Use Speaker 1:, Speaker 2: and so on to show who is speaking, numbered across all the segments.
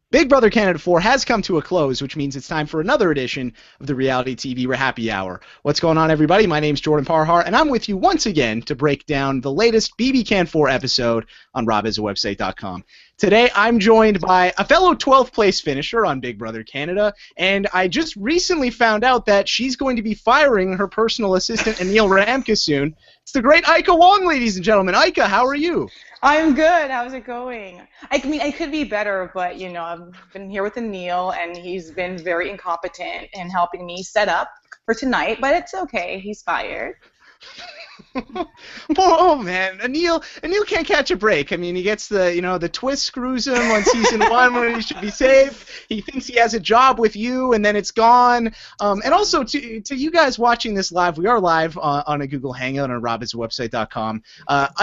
Speaker 1: Big Brother Canada 4 has come to a close, which means it's time for another edition of the reality TV RHAPpy Hour. What's going on, everybody? My name's Jordan Parhar, and I'm with you once again to break down the latest BBCan 4 episode on RHAPisawebsite.com. Today, I'm joined by a fellow 12th place finisher on Big Brother Canada, and I just recently found out that she's going to be firing her personal assistant, Anil Ramka, soon. It's the great Ika Wong, ladies and gentlemen. Ika, how are you?
Speaker 2: I'm good. How's it going? I mean, I could be better, but, you know, I've been here with Anil, and he's been very incompetent in helping me set up for tonight, but it's okay. He's fired.
Speaker 1: Oh man, Anil can't catch a break. I mean, he gets the twist screws him on season 1 when he should be safe. He thinks he has a job with you, and then it's gone. And also to you guys watching this live, we are live on a Google Hangout on RHAPisawebsite.com.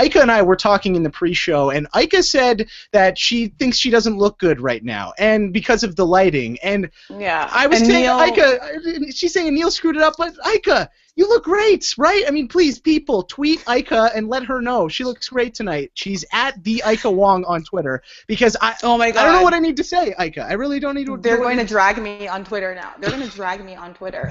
Speaker 1: Ika and I were talking in the pre-show, and Ika said that she thinks she doesn't look good right now, and because of the lighting. And
Speaker 2: yeah,
Speaker 1: I was saying, Ika, she's saying Anil screwed it up, but Ika, you look great, right? I mean, please, people, tweet Ika and let her know. She looks great tonight. She's at the Ika Wong on Twitter, because
Speaker 2: oh my God,
Speaker 1: I don't know what I need to say, Ika. I really don't need to.
Speaker 2: They're going to drag me on Twitter now. They're going to drag me on Twitter.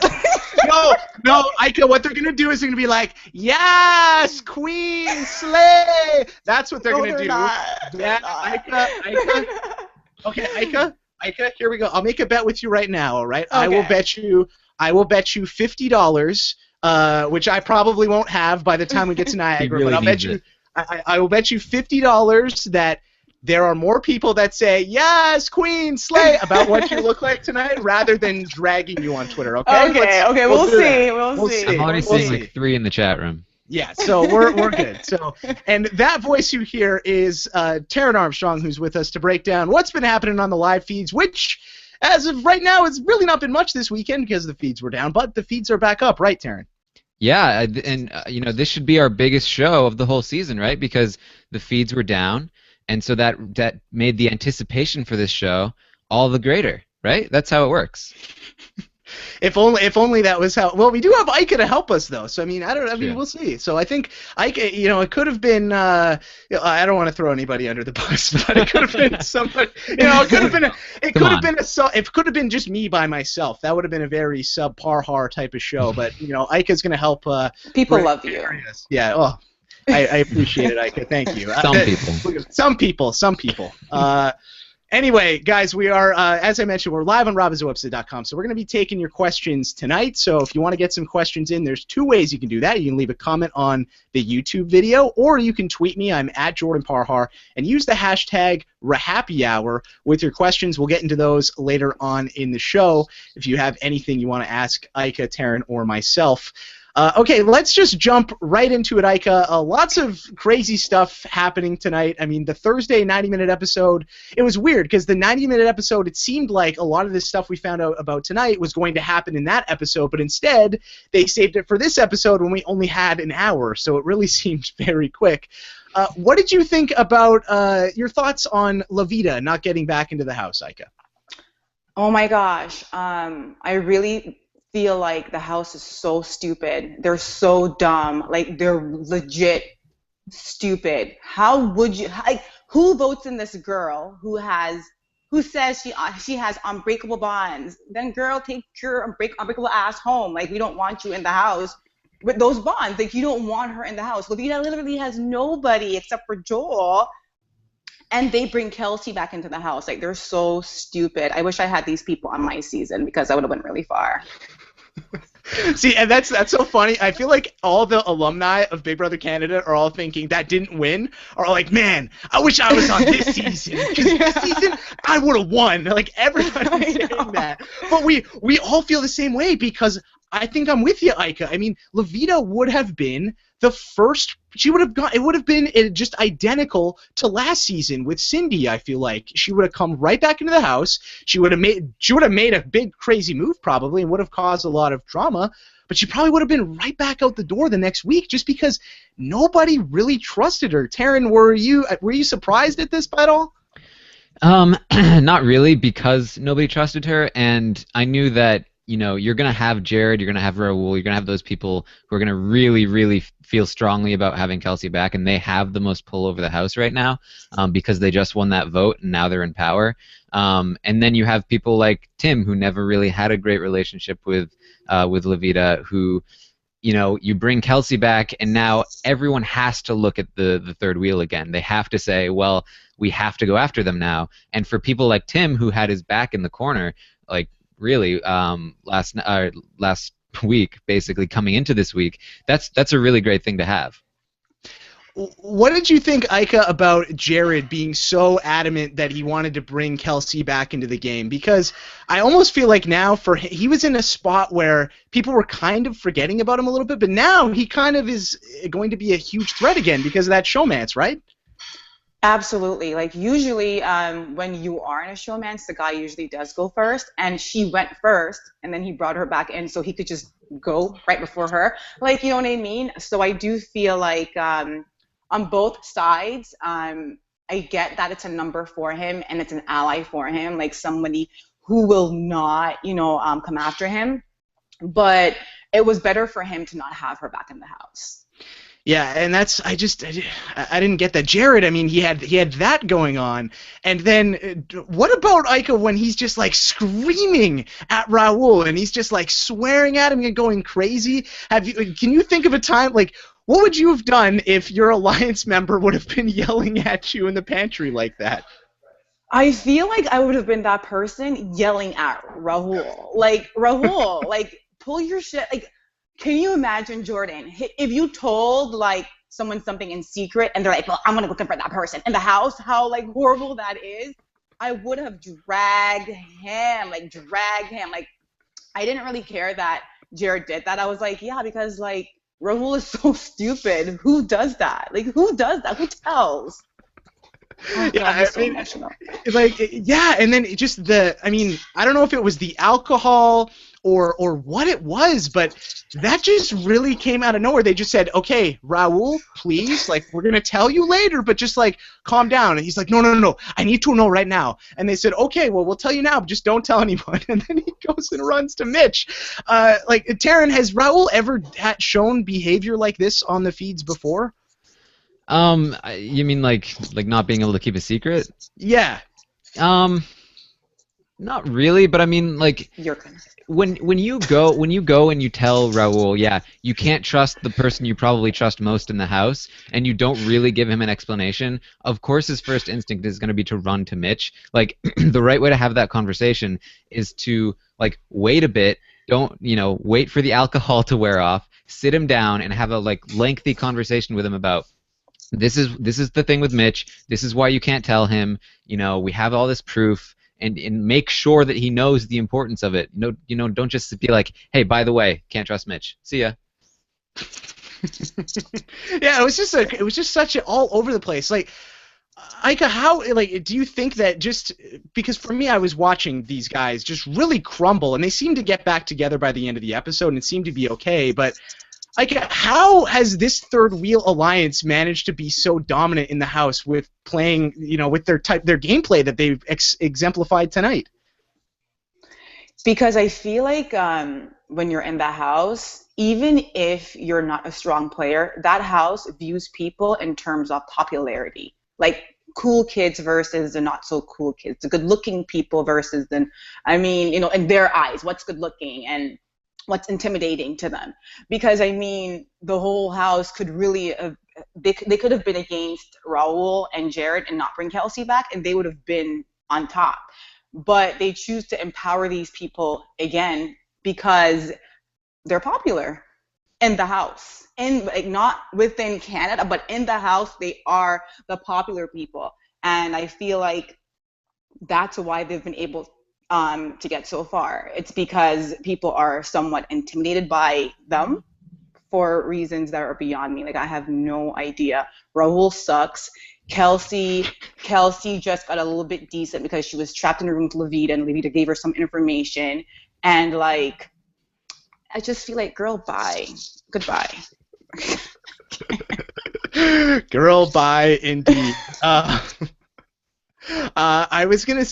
Speaker 1: No, Ika, what they're going to do is they're going to be like, yes, Queen, slay. That's what they're going to do. Yeah, Ika. Okay, Ika, here we go. I'll make a bet with you right now, all right? Okay. I will bet you $50. Which I probably won't have by the time we get to Niagara,
Speaker 3: really
Speaker 1: but I will bet you $50 that there are more people that say, yes, Queen, slay, about what you look like tonight, rather than dragging you on Twitter, okay?
Speaker 2: Okay, we'll see. We'll see.
Speaker 3: I'm already seeing like 3 in the chat room.
Speaker 1: Yeah, so we're good. So, and that voice you hear is Taryn Armstrong, who's with us to break down what's been happening on the live feeds, which, as of right now, it's really not been much this weekend because the feeds were down, but the feeds are back up, right, Taryn?
Speaker 3: Yeah, and you know, this should be our biggest show of the whole season, right? Because the feeds were down, and so that made the anticipation for this show all the greater, right? That's how it works.
Speaker 1: If only that was how. Well, we do have Ika to help us, though. So I mean, we'll see. So I think Ika, it could have been. I don't want to throw anybody under the bus, but it could have been somebody. It could have been. It could have been just me by myself. That would have been a very Parhar type of show. But Ika's going to help.
Speaker 2: People love you.
Speaker 1: Yeah. Oh, I appreciate it, Ika. Thank you. Some people. Anyway, guys, we are, as I mentioned, we're live on RHAPisawebsite.com, so we're going to be taking your questions tonight. So if you want to get some questions in, there's 2 ways you can do that. You can leave a comment on the YouTube video, or you can tweet me. I'm at Jordan Parhar, and use the hashtag RHAPpyHour with your questions. We'll get into those later on in the show if you have anything you want to ask Ika, Taryn, or myself. Okay, let's just jump right into it, Ika. Lots of crazy stuff happening tonight. I mean, the Thursday 90-minute episode, it was weird because the 90-minute episode, it seemed like a lot of this stuff we found out about tonight was going to happen in that episode, but instead they saved it for this episode when we only had an hour, so it really seemed very quick. What did you think about your thoughts on Veto not getting back into the house, Ika?
Speaker 2: Oh my gosh, I really feel like the house is so stupid. They're so dumb. Like, they're legit stupid. How would you, like, who votes in this girl who says she has unbreakable bonds? Then, girl, take your unbreakable ass home. Like, we don't want you in the house with those bonds. Like, you don't want her in the house. Veto literally has nobody except for Joel. And they bring Kelsey back into the house. Like, they're so stupid. I wish I had these people on my season because I would have went really far.
Speaker 1: See, and that's so funny. I feel like all the alumni of Big Brother Canada are all thinking that didn't win, are like, man, I wish I was on this season, because this season I would have won. Like, everybody's saying that. But we all feel the same way, because I think I'm with you, Ika. I mean, Veto would have been the first. It would have been just identical to last season with Cindy. I feel like she would have come right back into the house. She would have made a big crazy move probably, and would have caused a lot of drama. But she probably would have been right back out the door the next week, just because nobody really trusted her. Taryn, were you surprised at this at all?
Speaker 3: Not really, because nobody trusted her, and I knew that you're going to have Jared, you're going to have Raul, you're going to have those people who are going to really, really feel strongly about having Kelsey back, and they have the most pull over the house right now because they just won that vote and now they're in power. And then you have people like Tim, who never really had a great relationship with Levita, who, you bring Kelsey back, and now everyone has to look at the third wheel again. They have to say, well, we have to go after them now. And for people like Tim, who had his back in the corner, like, really last week, basically coming into this week, that's a really great thing to have.
Speaker 1: What did you think, Ika, about Jared being so adamant that he wanted to bring Kelsey back into the game? Because I almost feel like now he was in a spot where people were kind of forgetting about him a little bit, but now he kind of is going to be a huge threat again because of that showmance, right?
Speaker 2: Absolutely. Like, usually when you are in a showmance, the guy usually does go first, and she went first, and then he brought her back in so he could just go right before her. Like, you know what I mean? So I do feel like on both sides, I get that it's a number for him and it's an ally for him, like somebody who will not, come after him. But it was better for him to not have her back in the house.
Speaker 1: Yeah, and I didn't get that. Jared, I mean, he had that going on, and then what about Ika when he's just like screaming at Raul and he's just like swearing at him and going crazy? Can you think of a time, like, what would you have done if your alliance member would have been yelling at you in the pantry like that?
Speaker 2: I feel like I would have been that person yelling at Raul, like, Raul, like, pull your shit, like. Can you imagine, Jordan, if you told, like, someone something in secret and they're like, well, I'm going to look for that person in the house, how, like, horrible that is? I would have dragged him. Like, I didn't really care that Jared did that. I was like, yeah, because, like, Raul is so stupid. Who does that? Like, who does that? Who tells? Oh,
Speaker 1: yeah,
Speaker 2: God,
Speaker 1: and then I don't know if it was the alcohol or what it was, but that just really came out of nowhere. They just said, okay, Raul, please, like, we're going to tell you later, but just, like, calm down. And he's like, no, I need to know right now. And they said, okay, well, we'll tell you now, but just don't tell anyone. And then he goes and runs to Mitch. Taryn, has Raul ever shown behavior like this on the feeds before?
Speaker 3: You mean like not being able to keep a secret?
Speaker 1: Yeah.
Speaker 3: Not really, but I mean, like,
Speaker 2: you're gonna.
Speaker 3: When you go and you tell Raul, yeah, you can't trust the person you probably trust most in the house, and you don't really give him an explanation, of course his first instinct is going to be to run to Mitch. Like, the right way to have that conversation is to, like, wait a bit, don't, wait for the alcohol to wear off, sit him down and have a, like, lengthy conversation with him about, this is the thing with Mitch, this is why you can't tell him, we have all this proof. And make sure that he knows the importance of it. No, don't just be like, hey, by the way, can't trust Mitch. See ya.
Speaker 1: Yeah, it was just such all over the place. Like, Ika, do you think that just because for me, I was watching these guys just really crumble, and they seemed to get back together by the end of the episode, and it seemed to be okay, but Ika, how has this third wheel alliance managed to be so dominant in the house with playing, with their gameplay that they've exemplified tonight?
Speaker 2: Because I feel like when you're in the house, even if you're not a strong player, that house views people in terms of popularity. Like, cool kids versus the not so cool kids, the good-looking people versus the, in their eyes, what's good-looking and what's intimidating to them. Because the whole house could really they could have been against Raul and Jared and not bring Kelsey back, and they would have been on top. But they choose to empower these people again because they're popular in the house, and like, not within Canada, but in the house, they are the popular people. And I feel like that's why they've been able to get so far. It's because people are somewhat intimidated by them for reasons that are beyond me. Like, I have no idea. Raul sucks. Kelsey just got a little bit decent because she was trapped in a room with Levita, and Levita gave her some information. And, like, I just feel like, girl, bye. Goodbye.
Speaker 1: Girl, bye, indeed. I was gonna.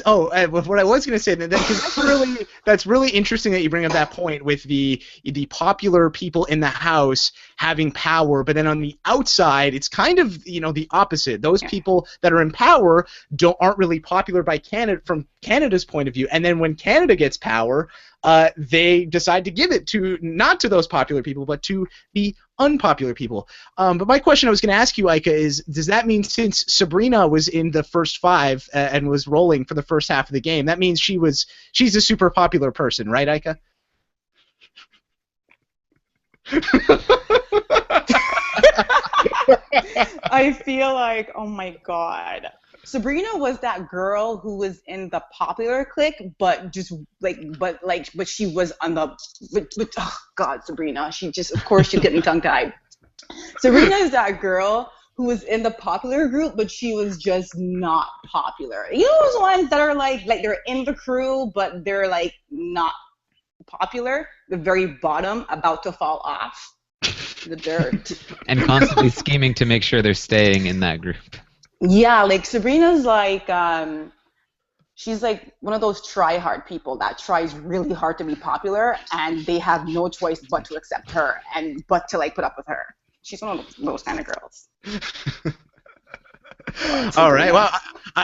Speaker 1: What I was gonna say then, because that's really interesting that you bring up that point with the popular people in the house having power, but then on the outside, it's kind of the opposite. Those people that are in power aren't really popular from Canada's point of view, and then when Canada gets power, they decide to give it not to those popular people, but to the unpopular people. But my question I was going to ask you, Ika, is does that mean since Sabrina was in the first 5 and was rolling for the first half of the game, that means she's a super popular person, right, Ika?
Speaker 2: I feel like, oh my god. Sabrina was that girl who was in the popular clique, but she was on the, oh god, Sabrina, of course she's getting tongue-tied. Sabrina is that girl who was in the popular group, but she was just not popular. You know those ones that are like they're in the crew, but they're like not popular, the very bottom, about to fall off the dirt.
Speaker 3: And constantly scheming to make sure they're staying in that group.
Speaker 2: Yeah, like Sabrina's like, she's like one of those try-hard people that tries really hard to be popular, and they have no choice but to accept her but to like put up with her. She's one of those kind of girls.
Speaker 1: All right. Well,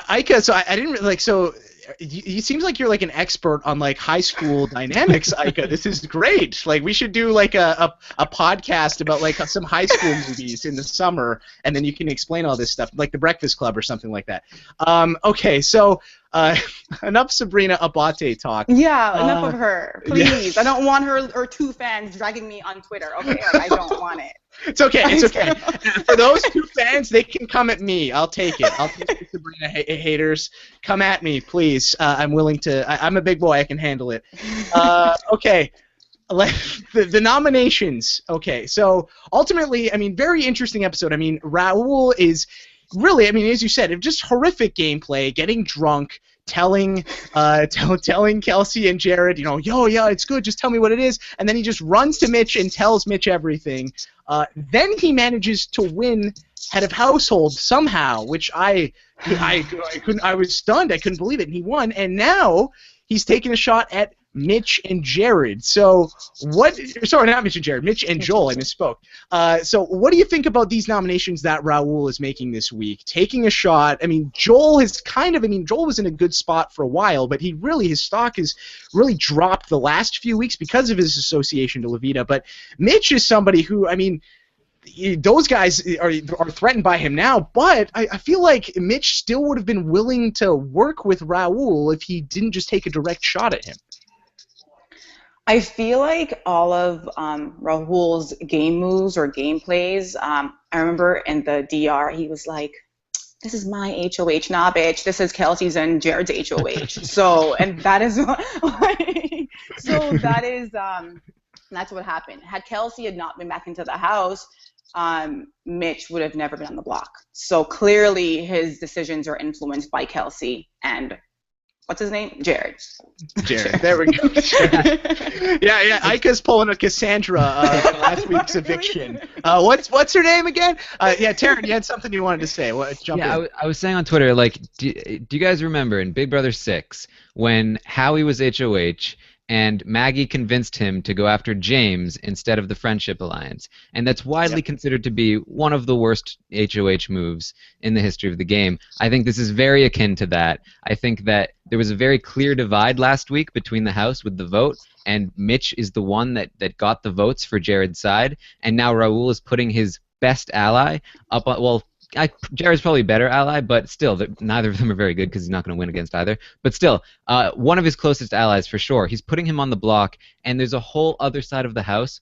Speaker 1: Ika, so I didn't like so. It seems like you're like an expert on like high school dynamics, Ika. This is great. Like we should do like a podcast about like some high school movies in the summer, and then you can explain all this stuff, like The Breakfast Club or something like that. Okay, so enough Sabrina Abate talk.
Speaker 2: Yeah, enough of her, please. Yeah. I don't want her 2 fans dragging me on Twitter. Okay, I don't want it.
Speaker 1: It's okay. It's okay. For those 2 fans, they can come at me. I'll take it. I'll take the Sabrina haters. Come at me, please. I'm willing to. I'm a big boy. I can handle it. Okay. The nominations. Okay. So ultimately, I mean, very interesting episode. I mean, Raul is really, I mean, as you said, just horrific gameplay, getting drunk, telling Kelsey and Jared, yeah, it's good, just tell me what it is, and then he just runs to Mitch and tells Mitch everything. Then he manages to win head of household somehow, which I was stunned. I couldn't believe it, and he won. And now he's taking a shot at Mitch and Jared. So sorry, not Mitch and Jared, Mitch and Joel. I misspoke. So what do you think about these nominations that Raul is making this week? Taking a shot. I mean, Joel was in a good spot for a while, but his stock has really dropped the last few weeks because of his association to Levita. But Mitch is somebody who, I mean, those guys are threatened by him now, but I feel like Mitch still would have been willing to work with Raul if he didn't just take a direct shot at him.
Speaker 2: I feel like all of Raul's game moves or gameplays, I remember in the DR, he was like, this is my HOH, nah, bitch. This is Kelsey's and Jared's HOH. So, and that is that's what happened. Had Kelsey had not been back into the house, Mitch would have never been on the block. So clearly his decisions are influenced by Kelsey and what's his name? Jared.
Speaker 1: There we go. Yeah. Ika's pulling a Cassandra last week's eviction. What's her name again? Yeah, Taryn, you had something you wanted to say. Jump in.
Speaker 3: I was saying on Twitter, like, do you guys remember in Big Brother 6 when Howie was HOH and Maggie convinced him to go after James instead of the Friendship Alliance? And that's widely considered to be one of the worst HOH moves in the history of the game. I think this is very akin to that. I think that there was a very clear divide last week between the House with the vote, and Mitch is the one that got the votes for Jared's side, and now Raul is putting his best ally up on, Jared's probably a better ally, but still, neither of them are very good because he's not going to win against either. But still, one of his closest allies for sure. He's putting him on the block, and there's a whole other side of the house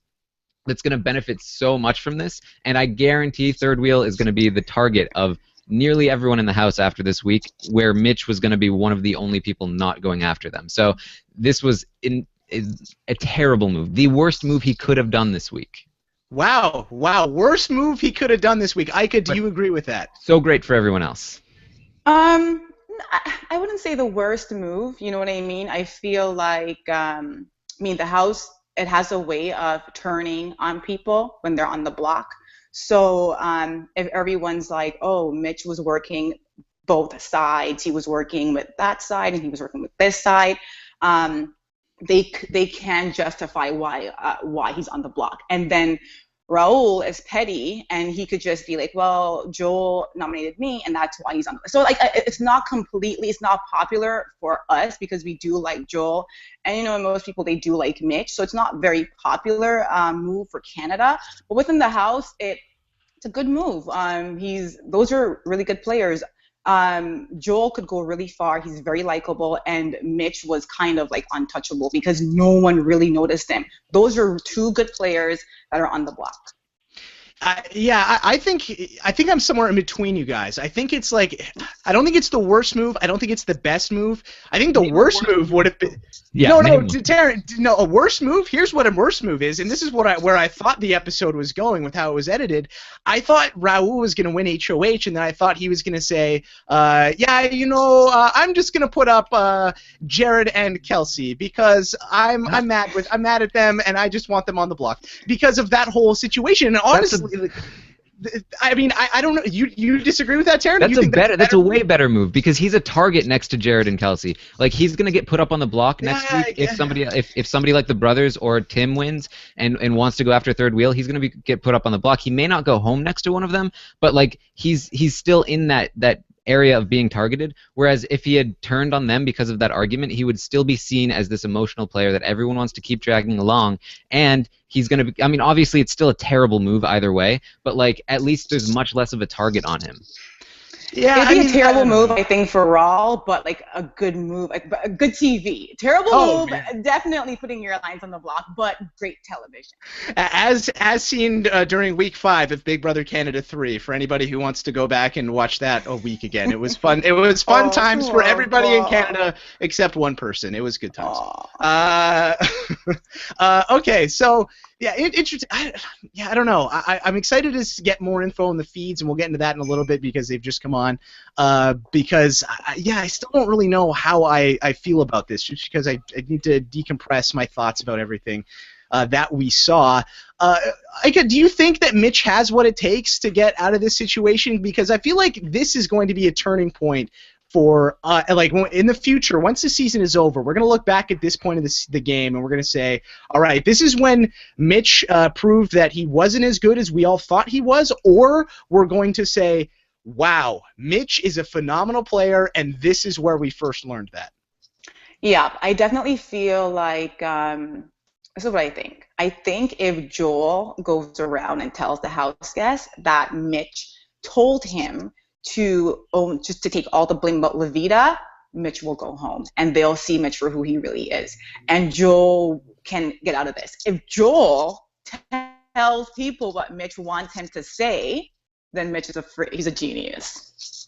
Speaker 3: that's going to benefit so much from this, and I guarantee Third Wheel is going to be the target of nearly everyone in the house after this week, where Mitch was going to be one of the only people not going after them. So this was a terrible move. The worst move he could have done this week.
Speaker 1: Wow. Worst move he could have done this week. Ika, do you agree with that?
Speaker 3: So great for everyone else.
Speaker 2: I wouldn't say the worst move. You know what I mean? I feel like, the house, it has a way of turning on people when they're on the block. So if everyone's like, oh, Mitch was working both sides. He was working with that side and he was working with this side. They can justify why he's on the block. And then Raul is petty, and he could just be like, well, Joel nominated me, and that's why he's on. So like, it's not popular for us because we do like Joel, and most people, they do like Mitch. So it's not very popular move for Canada, but within the house, it's a good move. Those are really good players. Joel could go really far. He's very likable, and Mitch was kind of like untouchable because no one really noticed him. Those are two good players that are on the block.
Speaker 1: I think I'm somewhere in between you guys. I think it's like, I don't think it's the worst move. I don't think it's the best move. I think the worst move would have been. Yeah, no, Taryn, no, a worse move. Here's what a worse move is, and this is where I thought the episode was going with how it was edited. I thought Raul was going to win HOH, and then I thought he was going to say, I'm just going to put up Jared and Kelsey because I'm mad at them, and I just want them on the block because of that whole situation. And honestly, I don't know. You disagree with that, Taryn?
Speaker 3: That's a way better move because he's a target next to Jared and Kelsey. Like, he's gonna get put up on the block next week if somebody like the brothers or Tim wins and wants to go after third wheel. He's gonna get put up on the block. He may not go home next to one of them, but like he's still in that area of being targeted, whereas if he had turned on them because of that argument, he would still be seen as this emotional player that everyone wants to keep dragging along, and he's going to be, I mean, obviously it's still a terrible move either way, but like at least there's much less of a target on him.
Speaker 2: Yeah, it'd be a terrible move, I think, for Raul, but like a good move, a good TV. Terrible move, man. Definitely putting your lines on the block, but great television.
Speaker 1: As seen during week 5 of Big Brother Canada 3, for anybody who wants to go back and watch that a week again. It was fun. It was fun times for everybody in Canada except one person. It was good times. Okay, so yeah, interesting. I don't know. I'm excited to get more info in the feeds, and we'll get into that in a little bit because they've just come on. Because I still don't really know how I feel about this, just because I need to decompress my thoughts about everything that we saw. Ika, do you think that Mitch has what it takes to get out of this situation? Because I feel like this is going to be a turning point for like in the future, once the season is over, we're going to look back at this point of the game, and we're going to say, all right, this is when Mitch proved that he wasn't as good as we all thought he was, or we're going to say, wow, Mitch is a phenomenal player, and this is where we first learned that.
Speaker 2: Yeah, I definitely feel like this is what I think. I think if Joel goes around and tells the house guests that Mitch told him just to take all the blame about Levita, Mitch will go home, and they'll see Mitch for who he really is, and Joel can get out of this. If Joel tells people what Mitch wants him to say, then Mitch is he's a genius.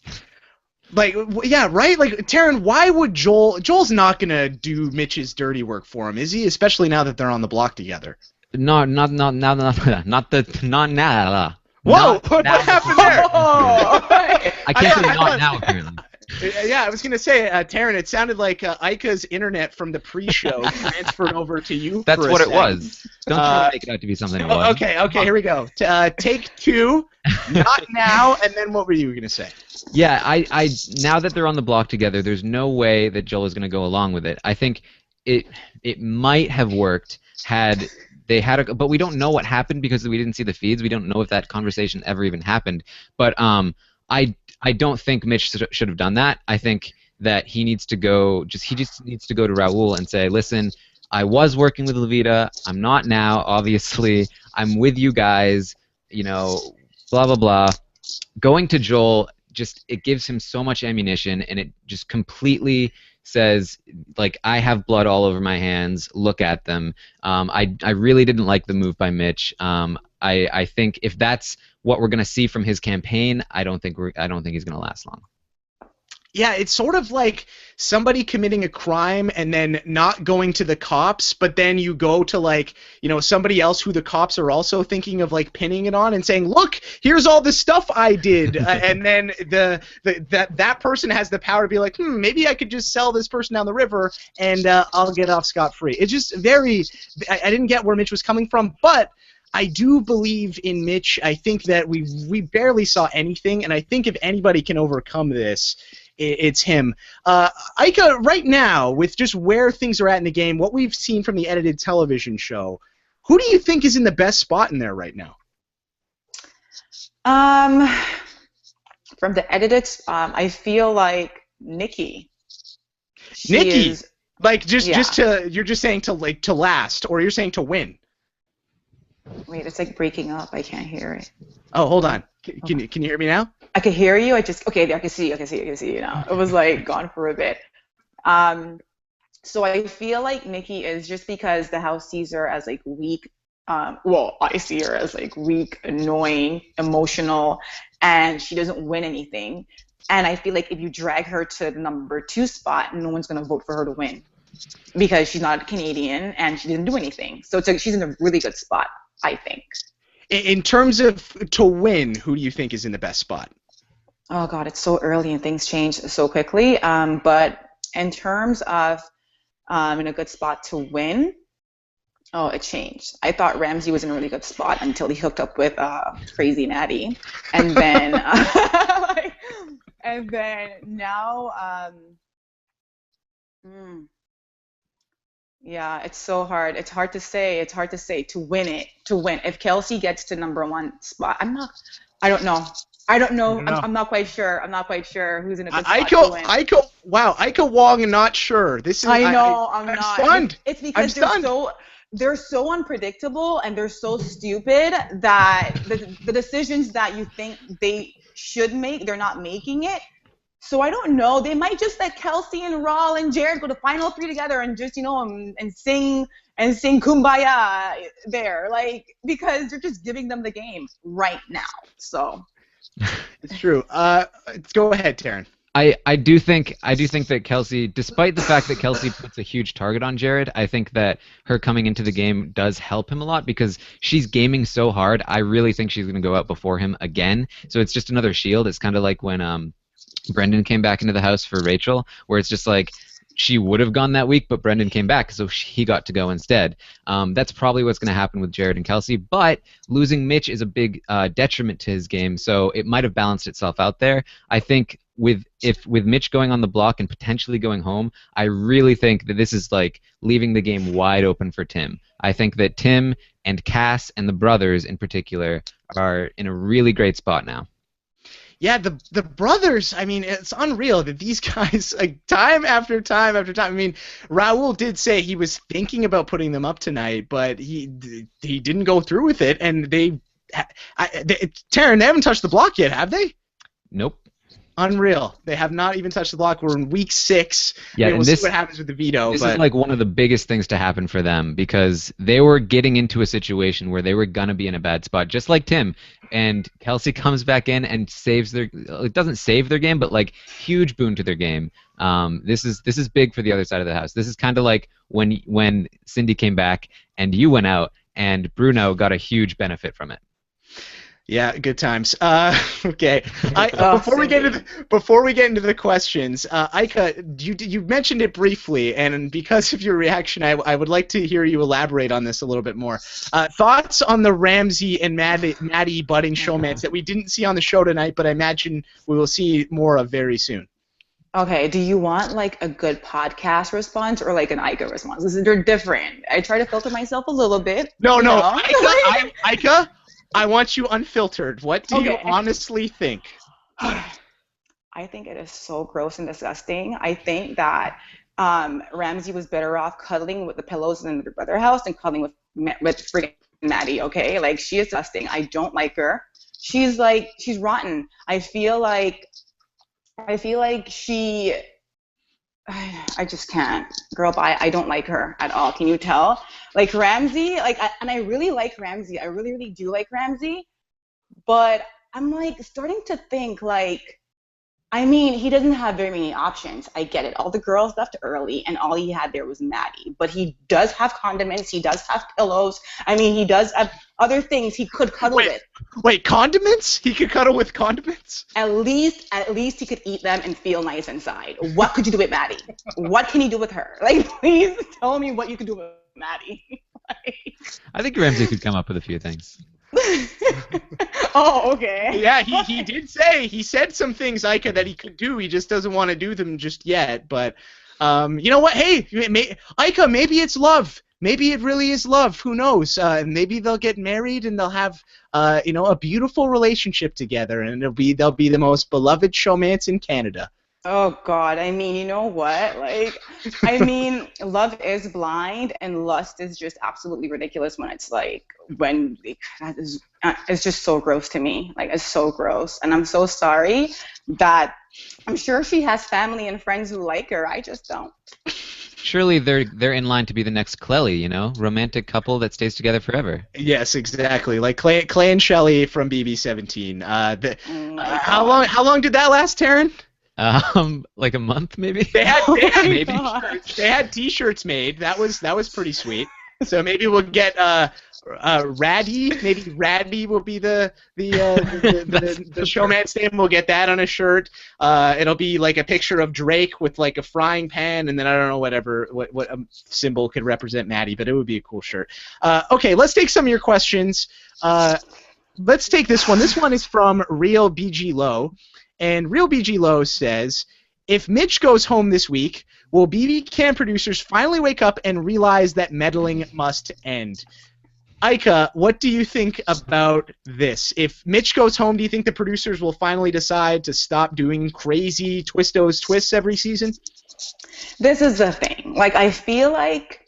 Speaker 1: Like, yeah, right? Like, Taryn, why would Joel's not gonna do Mitch's dirty work for him, is he? Especially now that they're on the block together.
Speaker 3: Not now.
Speaker 1: Whoa! What happened there?
Speaker 3: I can't say not now, apparently.
Speaker 1: Yeah, I was going to say, Taryn, it sounded like Ika's internet from the pre-show transferred over to you.
Speaker 3: That's what it was. Don't try to make it out to be something it wasn't.
Speaker 1: Okay, here we go. Take 2, not now, and then what were you going to say?
Speaker 3: Yeah, I now that they're on the block together, there's no way that Joel is going to go along with it. I think it might have worked had they had but we don't know what happened because we didn't see the feeds. We don't know if that conversation ever even happened. But I don't think Mitch should have done that. I think that he needs to go. He just needs to go to Raul and say, "Listen, I was working with Levita. I'm not now. Obviously, I'm with you guys. Blah blah blah." Going to Joel it gives him so much ammunition, and it just completely says, like, I have blood all over my hands. Look at them. I really didn't like the move by Mitch. I think if that's what we're gonna see from his campaign, I don't think he's gonna last long.
Speaker 1: Yeah, it's sort of like somebody committing a crime and then not going to the cops, but then you go to, like, somebody else who the cops are also thinking of, like, pinning it on and saying, look, here's all the stuff I did. And then that person has the power to be like, maybe I could just sell this person down the river and I'll get off scot-free. It's just I didn't get where Mitch was coming from, but I do believe in Mitch. I think that we barely saw anything, and I think if anybody can overcome this, it's him. Ika, right now, with just where things are at in the game, what we've seen from the edited television show, who do you think is in the best spot in there right now?
Speaker 2: From the edited, I feel like Nikki.
Speaker 1: Nikki, like just to, you're just saying to last, or you're saying to win?
Speaker 2: Wait, it's like breaking up. I can't hear it.
Speaker 1: Oh, hold on. Can you hear me now?
Speaker 2: I can hear you. Okay. I can see you now. It was like gone for a bit. So I feel like Nikki is, just because the house sees her as like weak. Well, I see her as like weak, annoying, emotional, and she doesn't win anything. And I feel like if you drag her to the number 2 spot, no one's going to vote for her to win because she's not Canadian and she didn't do anything. So she's in a really good spot, I think.
Speaker 1: In terms of to win, who do you think is in the best spot?
Speaker 2: Oh, God, it's so early and things change so quickly. But in terms of in a good spot to win, oh, it changed. I thought Ramsey was in a really good spot until he hooked up with crazy Maddie. And then and then now yeah, it's so hard. It's hard to say. To win. If Kelsey gets to number 1 spot, I don't know. I'm not quite sure. Who's in a good spot to win.
Speaker 1: Ika Wong, not sure. This is.
Speaker 2: I'm not.
Speaker 1: Stunned.
Speaker 2: It's because they're so unpredictable and they're so stupid that the decisions that you think they should make, they're not making it. So I don't know. They might just let Kelsey and Raul and Jared go to final 3 together and just, and sing Kumbaya there, like, because they're just giving them the game right now. So
Speaker 1: it's true. Go ahead, Taryn.
Speaker 3: I do think that Kelsey, despite the fact that Kelsey puts a huge target on Jared, I think that her coming into the game does help him a lot because she's gaming so hard. I really think she's going to go out before him again. So it's just another shield. It's kind of like when Brendan came back into the house for Rachel, where it's just like she would have gone that week, but Brendan came back, so he got to go instead. That's probably what's going to happen with Jared and Kelsey, but losing Mitch is a big detriment to his game, so it might have balanced itself out there. I think with Mitch going on the block and potentially going home, I really think that this is like leaving the game wide open for Tim. I think that Tim and Cass and the brothers in particular are in a really great spot now.
Speaker 1: Yeah, the brothers, I mean, it's unreal that these guys, like, time after time after time. I mean, Raul did say he was thinking about putting them up tonight, but he didn't go through with it, and Taryn, they haven't touched the block yet, have they?
Speaker 3: Nope.
Speaker 1: Unreal. They have not even touched the block. We're in week 6.
Speaker 3: Yeah,
Speaker 1: we'll see what happens with the veto.
Speaker 3: This is like one of the biggest things to happen for them because they were getting into a situation where they were gonna be in a bad spot, just like Tim. And Kelsey comes back in and saves it doesn't save their game, but like huge boon to their game. This is big for the other side of the house. This is kind of like when Cindy came back and you went out, and Bruno got a huge benefit from it.
Speaker 1: Yeah, good times. Okay. Before we get into the questions, Ika, you mentioned it briefly, and because of your reaction, I would like to hear you elaborate on this a little bit more. Thoughts on the Ramsey and Maddie budding showmance that we didn't see on the show tonight, but I imagine we will see more of very soon.
Speaker 2: Okay, do you want like a good podcast response or like an Ika response? They're different. I try to filter myself a little bit.
Speaker 1: No, Ika. I want you unfiltered. What do you honestly think?
Speaker 2: I think it is so gross and disgusting. I think that Ramsey was better off cuddling with the pillows in the brother house than cuddling with freaking Maddie, okay? Like, she is disgusting. I don't like her. She's rotten. I feel like she... I just can't. Girl, bye. I don't like her at all. Can you tell? Like, Ramsey, and I really like Ramsey. I really, really do like Ramsey. But I'm, like, starting to think, like, I mean, he doesn't have very many options. I get it. All the girls left early, and all he had there was Maddie. But he does have condiments. He does have pillows. I mean, he does have other things he could cuddle with.
Speaker 1: Wait, condiments? He could cuddle with condiments?
Speaker 2: At least he could eat them and feel nice inside. What could you do with Maddie? What can you do with her? Like, please tell me what you could do with Maddie.
Speaker 3: I think Ramsey could come up with a few things.
Speaker 2: Oh, okay.
Speaker 1: Yeah, he said some things, Ika, that he could do. He just doesn't want to do them just yet. But you know what? Hey, Ika, maybe it's love. Maybe it really is love. Who knows? Maybe they'll get married and they'll have a beautiful relationship together, and they'll be the most beloved showmance in Canada.
Speaker 2: Oh God, I mean, you know what? Like, I mean, love is blind, and lust is just absolutely ridiculous when it's just so gross to me. Like, it's so gross, and I'm so sorry that I'm sure she has family and friends who like her. I just don't.
Speaker 3: Surely they're in line to be the next Clelly, romantic couple that stays together forever.
Speaker 1: Yes, exactly. Like Clay and Shelley from BB17. How long did that last, Taryn?
Speaker 3: Like a month maybe.
Speaker 1: They had T-shirts made. That was pretty sweet. So maybe we'll get Raddy. Maybe Raddy will be the showman's name. We'll get that on a shirt. It'll be like a picture of Drake with like a frying pan, and then I don't know what a symbol could represent Maddie, but it would be a cool shirt. Okay, let's take some of your questions. Let's take this one. This one is from Real BG Low. And Real BG Low says, if Mitch goes home this week, will BBCan producers finally wake up and realize that meddling must end? Ika, what do you think about this? If Mitch goes home, do you think the producers will finally decide to stop doing crazy twists every season?
Speaker 2: This is the thing. Like, I feel like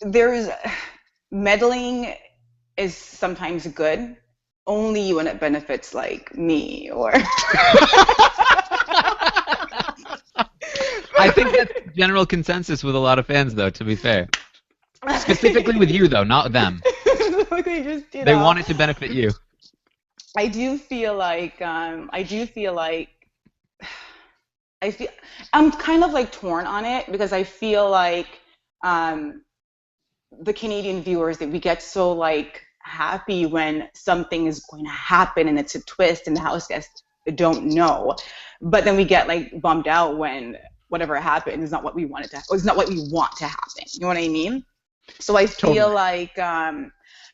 Speaker 2: there's meddling is sometimes good. Only when it benefits, like, me or...
Speaker 3: I think that's general consensus with a lot of fans, though, to be fair. Specifically with you, though, not them. They want it to benefit you.
Speaker 2: I feel I'm kind of, like, torn on it, because I feel like the Canadian viewers, that we get so, like, happy when something is going to happen and it's a twist and the house guests don't know, but then we get like bummed out when whatever happened is not what we wanted to, or it's not what we want to happen. You know what I mean? So I feel like, can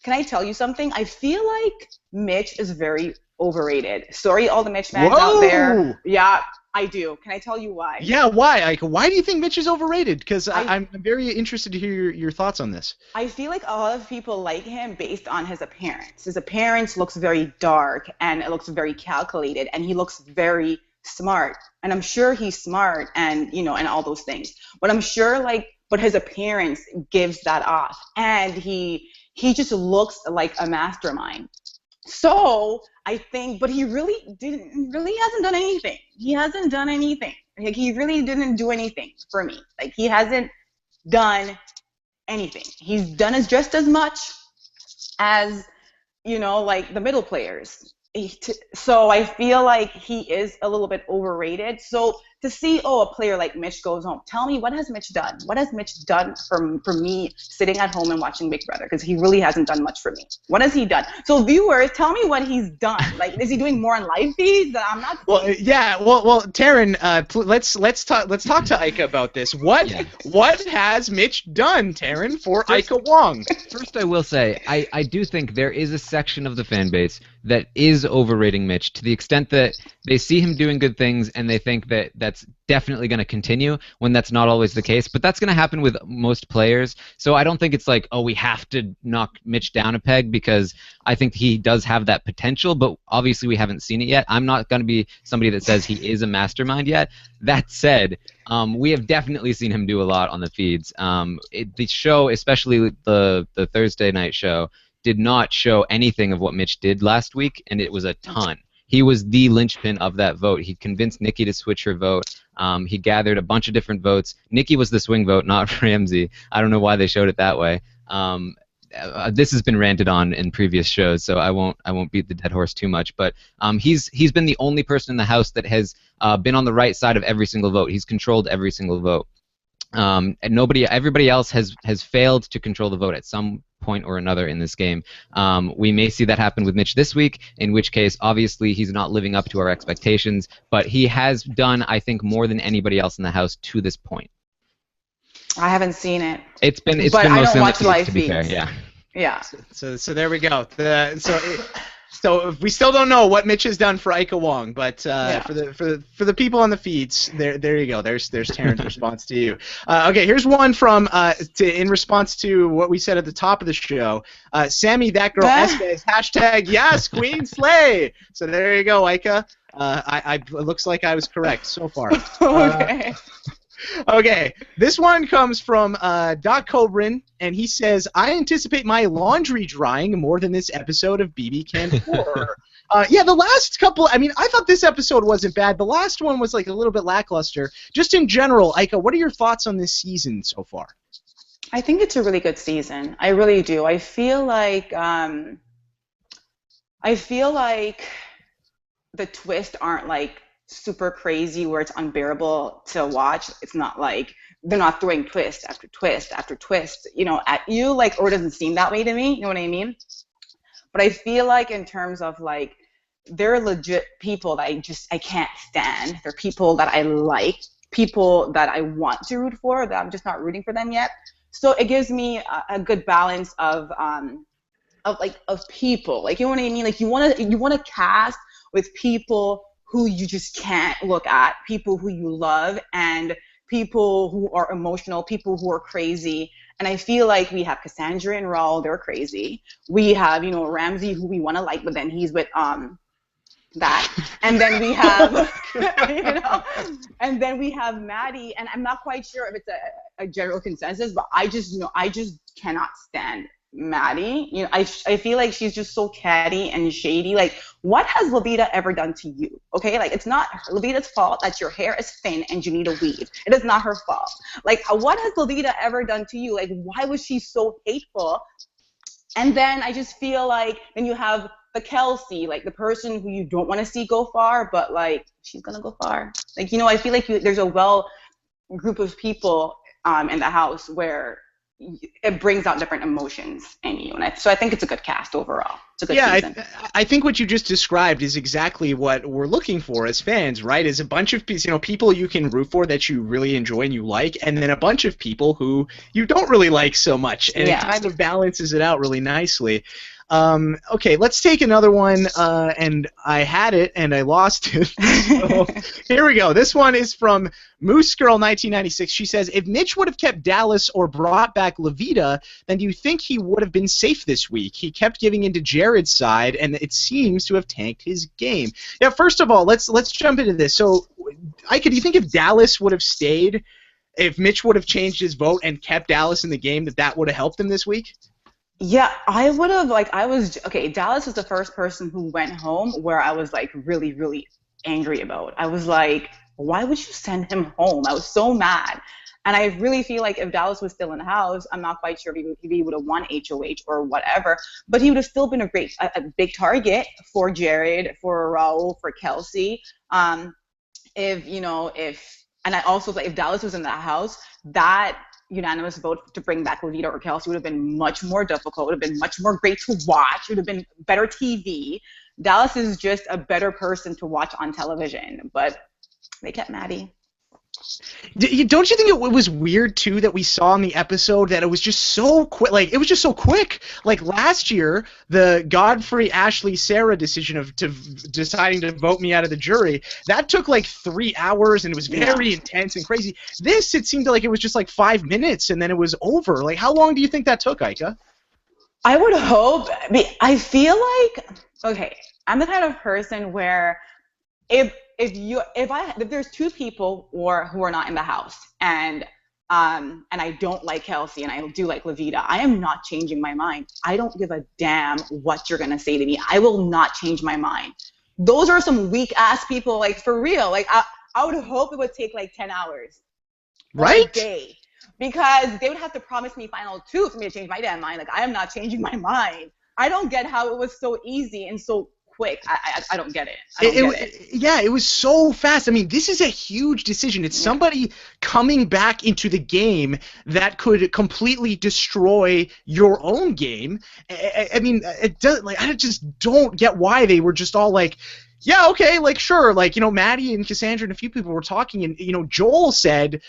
Speaker 2: I tell you something? I feel like Mitch is very overrated. Sorry, all the Mitch fans out there. Yeah, I do. Can I tell you why?
Speaker 1: Yeah, why? Like, why do you think Mitch is overrated? Because I'm very interested to hear your thoughts on this.
Speaker 2: I feel like a lot of people like him based on his appearance. His appearance looks very dark, and it looks very calculated, and he looks very smart. And I'm sure he's smart, and and all those things. But I'm sure, but his appearance gives that off, and he just looks like a mastermind. So I think, but he really hasn't done anything. He hasn't done anything. Like, he really didn't do anything for me. Like, he hasn't done anything. He's done just as much as, like the middle players. So I feel like he is a little bit overrated. So to see, a player like Mitch goes home, tell me, what has Mitch done? What has Mitch done for me sitting at home and watching Big Brother? Because he really hasn't done much for me. What has he done? So viewers, tell me what he's done. Like, is he doing more on live feeds that I'm not seeing?
Speaker 1: Well, yeah. Well, Taryn, let's talk to Ika about this. What has Mitch done, Taryn, for Ika Wong?
Speaker 3: First, I will say, I do think there is a section of the fan base that is overrating Mitch to the extent that they see him doing good things and they think that that's definitely going to continue, when that's not always the case. But that's going to happen with most players. So I don't think it's like, we have to knock Mitch down a peg, because I think he does have that potential, but obviously we haven't seen it yet. I'm not going to be somebody that says he is a mastermind yet. That said, we have definitely seen him do a lot on the feeds. The show, especially the Thursday night show, did not show anything of what Mitch did last week, and it was a ton. He was the linchpin of that vote. He convinced Nikki to switch her vote. He gathered a bunch of different votes. Nikki was the swing vote, not Ramsey. I don't know why they showed it that way. This has been ranted on in previous shows, so I won't beat the dead horse too much. But he's been the only person in the House that has been on the right side of every single vote. He's controlled every single vote. And everybody else has failed to control the vote at some point or another in this game. We may see that happen with Mitch this week, in which case, obviously, he's not living up to our expectations, but he has done, I think, more than anybody else in the House to this point.
Speaker 2: I haven't seen it.
Speaker 3: It's been
Speaker 2: But I
Speaker 3: mostly
Speaker 2: don't
Speaker 3: on
Speaker 2: watch
Speaker 3: the feeds,
Speaker 2: live
Speaker 3: to be fair.
Speaker 2: feeds.
Speaker 3: Yeah.
Speaker 2: Yeah.
Speaker 1: So there we go. So we still don't know what Mitch has done for Ika Wong, but for the people on the feeds, there you go. There's Taryn's response to you. Okay, here's one from in response to what we said at the top of the show. Sammy, that girl Estes, hashtag yes, Queen Slay. So there you go, Ika. It looks like I was correct so far.
Speaker 2: Okay.
Speaker 1: Okay, this one comes from Doc Cobrin, and he says, I anticipate my laundry drying more than this episode of BBCan 4. Yeah, the last couple, I mean, I thought this episode wasn't bad. The last one was like a little bit lackluster. Just in general, Ika, what are your thoughts on this season so far?
Speaker 2: I think it's a really good season. I really do. I feel like the twists aren't like super crazy where it's unbearable to watch. It's not like they're not throwing twist after twist after twist, at you, like, or it doesn't seem that way to me. You know what I mean? But I feel like in terms of like, they're legit people that I can't stand. They're people that I like, people that I want to root for, that I'm just not rooting for them yet. So it gives me a good balance of people. Like, you know what I mean? Like, you want to cast with people who you just can't look at, people who you love, and people who are emotional, people who are crazy. And I feel like we have Cassandra and Raul, they're crazy. We have, Ramsey, who we want to like, but then he's with that. And then we have, and then we have Maddie, and I'm not quite sure if it's a general consensus, but I just cannot stand Maddie. I feel like she's just so catty and shady. Like, what has Levita ever done to you? Okay, like, it's not Levita's fault that your hair is thin and you need a weave. It is not her fault. Like, what has Levita ever done to you? Like, why was she so hateful? And then I just feel like then you have the Kelsey, like the person who you don't want to see go far, but like she's gonna go far. Like, I feel like there's a group of people in the house where it brings out different emotions in you, and so I think it's a good cast overall. It's a good season.
Speaker 1: I think what you just described is exactly what we're looking for as fans, right? Is a bunch of people you can root for that you really enjoy and you like, and then a bunch of people who you don't really like so much, and it kind of balances it out really nicely. Okay, let's take another one, and I had it and I lost it. So here we go. This one is from Moose Girl 1996. She says, if Mitch would have kept Dallas or brought back Levita, then do you think he would have been safe this week? He kept giving into Jared's side, and it seems to have tanked his game. Yeah, first of all, let's jump into this. So, Ika, do you think if Dallas would have stayed, if Mitch would have changed his vote and kept Dallas in the game, that would have helped him this week?
Speaker 2: Yeah, I would have, Dallas was the first person who went home where I was, like, really, really angry about. I was like, why would you send him home? I was so mad. And I really feel like if Dallas was still in the house, I'm not quite sure if he would have won HOH or whatever, but he would have still been a big target for Jared, for Raul, for Kelsey. If I also, like, if Dallas was in that house, that unanimous vote to bring back Levita or Kelsey would have been much more difficult, would have been much more great to watch, would have been better TV. Dallas is just a better person to watch on television, but they kept Maddie.
Speaker 1: Don't you think it was weird too that we saw in the episode that it was just so quick? Like, it was just so quick. Like last year, the Godfrey, Ashley, Sarah decision of deciding to vote me out of the jury, that took like 3 hours and it was very intense and crazy. This, it seemed like it was just like 5 minutes and then it was over. Like, how long do you think that took, Ika?
Speaker 2: I would hope. I feel like, okay, I'm the kind of person where if there's two people who are not in the house and I don't like Kelsey and I do like Levita, I am not changing my mind. I don't give a damn what you're gonna say to me. I will not change my mind. Those are some weak ass people, like, for real. Like, I would hope it would take like 10 hours,
Speaker 1: right?
Speaker 2: A day, because they would have to promise me final two for me to change my damn mind. Like, I am not changing my mind. I don't get how it was so easy and so quick. I don't get it.
Speaker 1: Yeah, it was so fast. I mean, this is a huge decision. It's somebody coming back into the game that could completely destroy your own game. I mean, it does. Like, I just don't get why they were just all like, yeah, okay, like, sure. Like, Maddie and Cassandra and a few people were talking, and Joel said,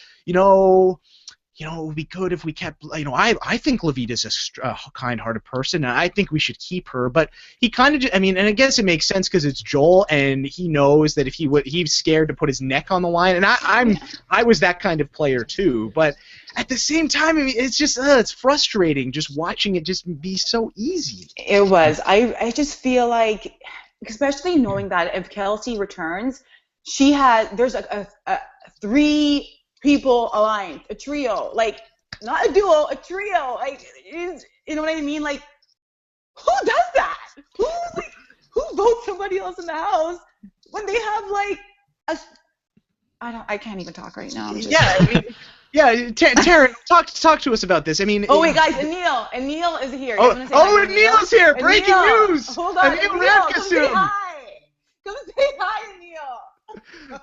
Speaker 1: you know, it would be good if we kept, you know, I think Levita's a kind-hearted person, and I think we should keep her. But he kind of, I mean, and I guess it makes sense because it's Joel, and he knows that if he's scared to put his neck on the line, and I was that kind of player too. But at the same time, I mean, it's just, it's frustrating just watching it just be so easy.
Speaker 2: It was. I just feel like, especially knowing that if Kelsey returns, there's a 3 people alliance, a trio, like not a duo, a trio, like you know what I mean? Like, who does that? Who votes somebody else in the house when they have like I can't even talk right now.
Speaker 1: Yeah, I mean, yeah, Taryn, talk to us about this. I mean,
Speaker 2: oh wait, guys, Anil is here.
Speaker 1: Anil is here! Breaking news!
Speaker 2: Hold on,
Speaker 1: Anil,
Speaker 2: come say hi. Come say hi, Anil.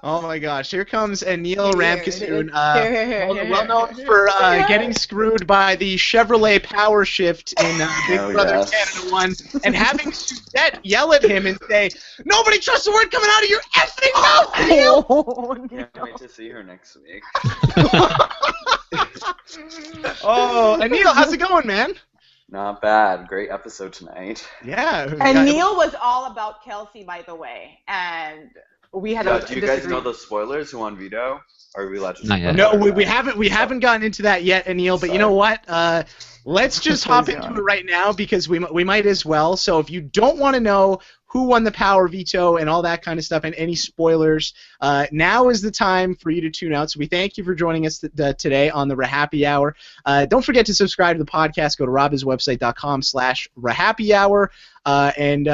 Speaker 1: Oh my gosh, here comes Anil Ramkasoon,
Speaker 2: Here.
Speaker 1: well known for getting screwed by the Chevrolet power shift in Big Brother Canada 1, and having Suzette yell at him and say, "Nobody trusts a word coming out of your effing mouth, Anil!"
Speaker 4: Oh, can't wait to see her next week.
Speaker 1: Oh, Anil, how's it going, man?
Speaker 4: Not bad. Great episode tonight.
Speaker 1: Yeah.
Speaker 2: And Neil was all about Kelsey, by the way, and we had
Speaker 4: do you guys know the spoilers who won Veto? Or are we allowed to?
Speaker 3: Not yet.
Speaker 1: No, we haven't gotten into that yet, Anil. But you know what? Let's just hop into it right now because we might as well. So if you don't want to know who won the power veto and all that kind of stuff and any spoilers, now is the time for you to tune out. So we thank you for joining us today on the RHAPpy Hour. Don't forget to subscribe to the podcast. Go to robhaswebsite.com/RHAPpy and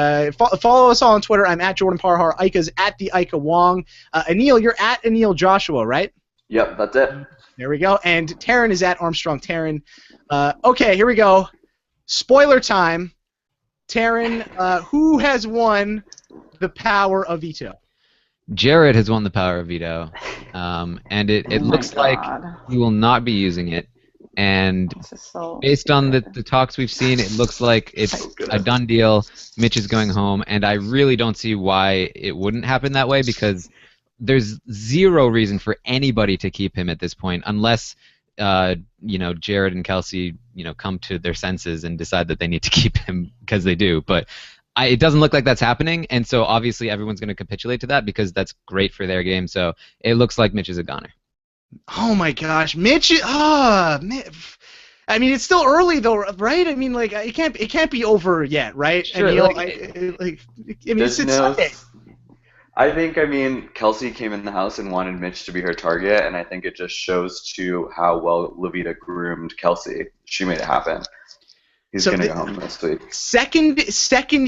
Speaker 1: follow us all on Twitter. I'm at Jordan Parhar. Ika's at the Ika Wong. Anil, you're at Anil Joshua, right?
Speaker 4: Yep, that's it.
Speaker 1: There we go. And Taryn is at Armstrong Taryn. Okay, here we go. Spoiler time. Taryn, who has won the power of veto?
Speaker 3: Jared has won the power of veto, and it looks like he will not be using it. And based on the talks we've seen, it looks like it's a done deal. Mitch is going home, and I really don't see why it wouldn't happen that way because there's zero reason for anybody to keep him at this point unless Jared and Kelsey, come to their senses and decide that they need to keep him because they do. But it doesn't look like that's happening, and so obviously everyone's going to capitulate to that because that's great for their game. So it looks like Mitch is a goner.
Speaker 1: Oh my gosh, Mitch! I mean, it's still early though, right? I mean, like it can't be over yet, right?
Speaker 3: Sure,
Speaker 1: it's Sunday.
Speaker 4: I think, Kelsey came in the house and wanted Mitch to be her target, and I think it just shows to how well Levita groomed Kelsey. She made it happen. He's going to go home this week.
Speaker 1: Second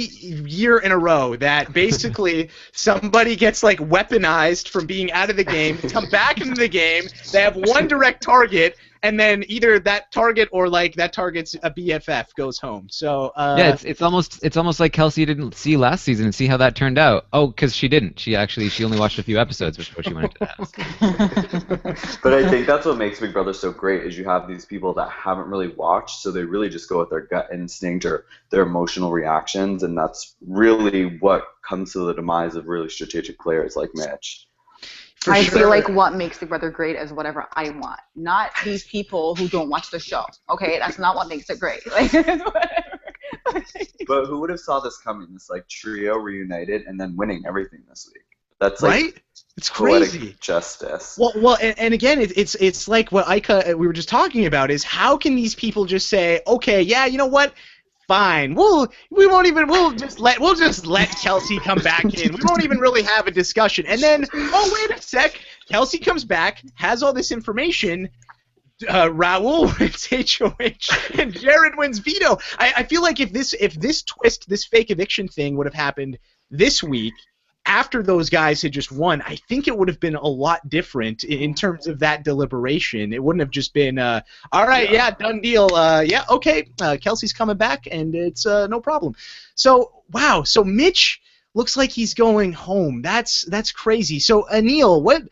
Speaker 1: year in a row that basically somebody gets like weaponized from being out of the game, come back into the game, they have one direct target, and then either that target or like that target's a BFF goes home. So
Speaker 3: yeah, it's almost like Kelsey didn't see last season and see how that turned out. Oh, because she didn't. She only watched a few episodes before she went to the house.
Speaker 4: But I think that's what makes Big Brother so great is you have these people that haven't really watched, so they really just go with their gut instinct or their emotional reactions, and that's really what comes to the demise of really strategic players like Mitch.
Speaker 2: I feel like what makes Big Brother great is whatever I want, not these people who don't watch the show. Okay, that's not what makes it great. Like, whatever.
Speaker 4: But who would have saw this coming? This like trio reunited and then winning everything this week. That's like
Speaker 1: right. It's crazy.
Speaker 4: Poetic justice.
Speaker 1: Well, and again, it's like what Ika we were just talking about is how can these people just say, okay, yeah, you know what? Fine. We'll just let Kelsey come back in. We won't even really have a discussion. And then, oh wait a sec, Kelsey comes back, has all this information. Raul wins HOH and Jared wins veto. I feel like if this twist, this fake eviction thing would have happened this week, after those guys had just won, I think it would have been a lot different in terms of that deliberation. It wouldn't have just been, all right, yeah, done deal. Yeah, okay, Kelsey's coming back, and it's no problem. So, wow, so Mitch looks like he's going home. That's crazy. So, Anil, what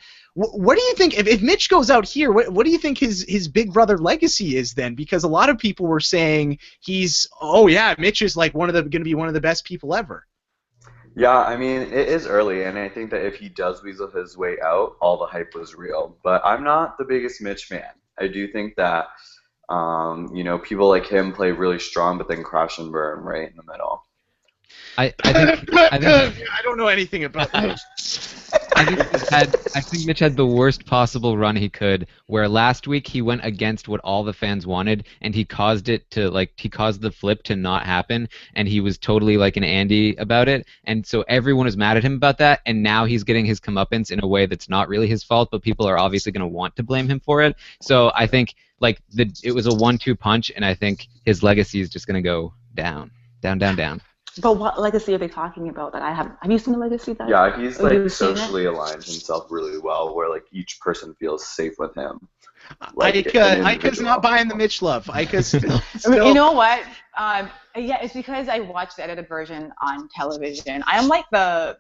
Speaker 1: do you think, if Mitch goes out here, what do you think his Big Brother legacy is then? Because a lot of people were saying Mitch is like going to be one of the best people ever.
Speaker 4: Yeah, I mean, it is early, and I think that if he does weasel his way out, all the hype was real. But I'm not the biggest Mitch fan. I do think that, you know, people like him play really strong, but then crash and burn right in the middle.
Speaker 3: I
Speaker 1: don't know anything about that.
Speaker 3: I think Mitch had the worst possible run he could, where last week he went against what all the fans wanted, and he caused the flip to not happen, and he was totally like an Andy about it, and so everyone was mad at him about that, and now he's getting his comeuppance in a way that's not really his fault, but people are obviously going to want to blame him for it. So I think it was a 1-2 punch, and I think his legacy is just going to go down, down, down, down.
Speaker 2: But what legacy are they talking about that I have? Have you seen the legacy that?
Speaker 4: Yeah, he's like socially aligned himself really well, where like each person feels safe with him. Like,
Speaker 1: Ika's not buying the Mitch love. Ika's still...
Speaker 2: You know what? Yeah, it's because I watched the edited version on television. I am like the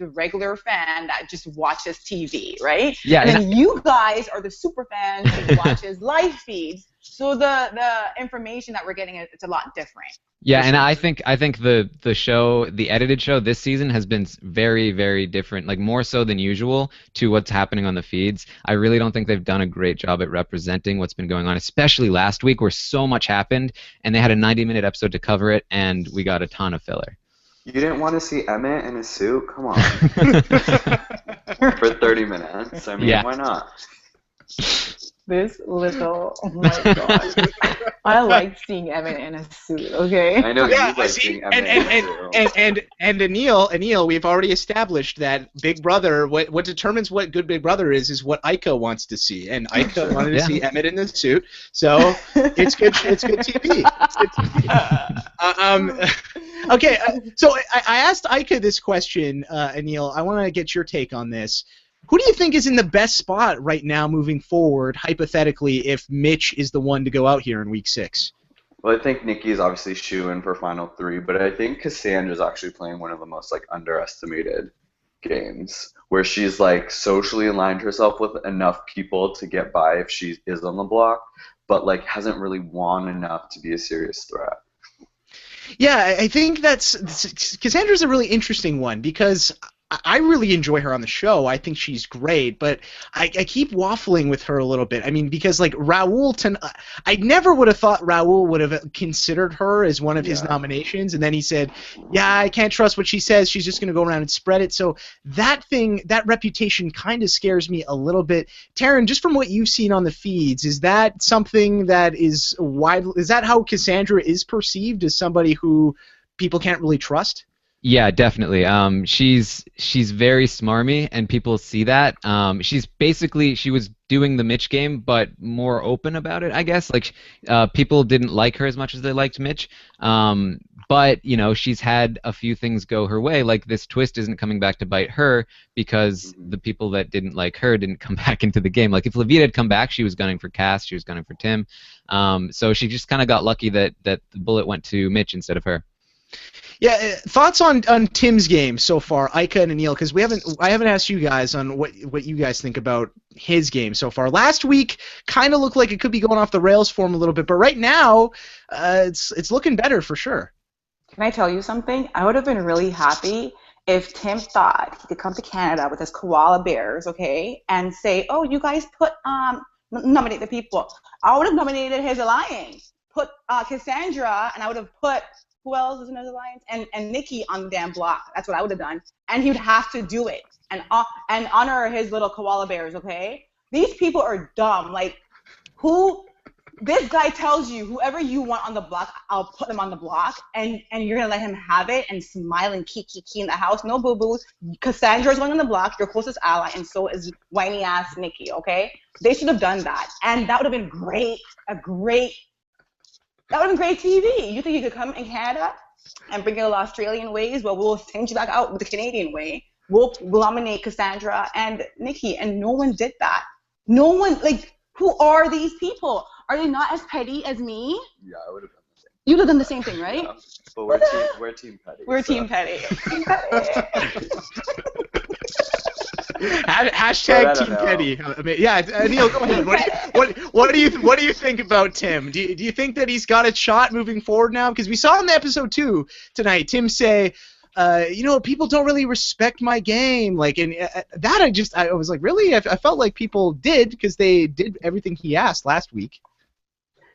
Speaker 2: regular fan that just watches TV, right?
Speaker 3: Yeah.
Speaker 2: And then you guys are the super fans who watches live feeds. So the information that we're getting, it's a lot different.
Speaker 3: Yeah, and I think the show, the edited show this season has been very, very different, like more so than usual to what's happening on the feeds. I really don't think they've done a great job at representing what's been going on, especially last week where so much happened, and they had a 90-minute episode to cover it, and we got a ton of filler.
Speaker 4: You didn't want to see Emmett in a suit? Come on. For 30 minutes. I mean, yeah. Why not?
Speaker 2: This little, oh my god. I like seeing Emmett in a suit, okay?
Speaker 4: I know you like seeing Emmett in a suit.
Speaker 1: And Anil, we've already established that Big Brother, what determines what good Big Brother is what Ika wants to see. And Ika wanted to see Emmett in the suit, so it's good TV. It's good TV. Okay, so I asked Ika this question, Anil. I want to get your take on this. Who do you think is in the best spot right now moving forward, hypothetically, if Mitch is the one to go out here in Week 6?
Speaker 4: Well, I think Nikki is obviously shoo-in for Final 3, but I think Cassandra is actually playing one of the most like underestimated games, where she's like socially aligned herself with enough people to get by if she is on the block, but like hasn't really won enough to be a serious threat.
Speaker 1: Yeah, I think Cassandra's a really interesting one because I really enjoy her on the show. I think she's great, but I keep waffling with her a little bit. I mean, because like Raul, I never would have thought Raul would have considered her as one of his nominations, and then he said, "Yeah, I can't trust what she says. She's just going to go around and spread it." So that reputation kind of scares me a little bit. Taryn, just from what you've seen on the feeds, is that something that is widely? Is that how Cassandra is perceived as somebody who people can't really trust?
Speaker 3: Yeah, definitely. She's very smarmy, and people see that. She was doing the Mitch game, but more open about it, I guess. Like, people didn't like her as much as they liked Mitch. But you know, she's had a few things go her way. Like this twist isn't coming back to bite her because the people that didn't like her didn't come back into the game. Like if Levita had come back, she was gunning for Cass, she was gunning for Tim. So she just kind of got lucky that the bullet went to Mitch instead of her.
Speaker 1: Yeah, thoughts on Tim's game so far, Ika and Anil, because I haven't asked you guys on what you guys think about his game so far. Last week kind of looked like it could be going off the rails for him a little bit, but right now it's looking better for sure.
Speaker 2: Can I tell you something? I would have been really happy if Tim thought he could come to Canada with his koala bears, okay, and say, "Oh, you guys nominate the people." I would have nominated his alliance, put Cassandra, and I would have put. Who else is in his alliance? And Nikki on the damn block. That's what I would have done. And he'd have to do it and honor his little koala bears, okay? These people are dumb. Like, this guy tells you whoever you want on the block, I'll put them on the block, and you're going to let him have it and smile and key in the house. No boo-boos. Cassandra's going on the block, your closest ally, and so is whiny-ass Nikki, okay? They should have done that. And that would have been great. That would have been great TV. You think you could come in Canada and bring your Australian ways? Well, we'll send you back out with the Canadian way. We'll nominate Cassandra and Nikki, and no one did that. No one, like, who are these people? Are they not as petty as me?
Speaker 4: Yeah, I would have done the same.
Speaker 2: You would have done the same thing, right?
Speaker 4: Yeah, but we're team petty.
Speaker 2: We're team petty. Team petty.
Speaker 1: Hashtag Team Petty. I mean, yeah, Neil, go ahead. What do you think about Tim? Do you think that he's got a shot moving forward now? Because we saw in the episode 2 tonight, Tim say, people don't really respect my game. Like, and that I was like, really? I felt like people did because they did everything he asked last week.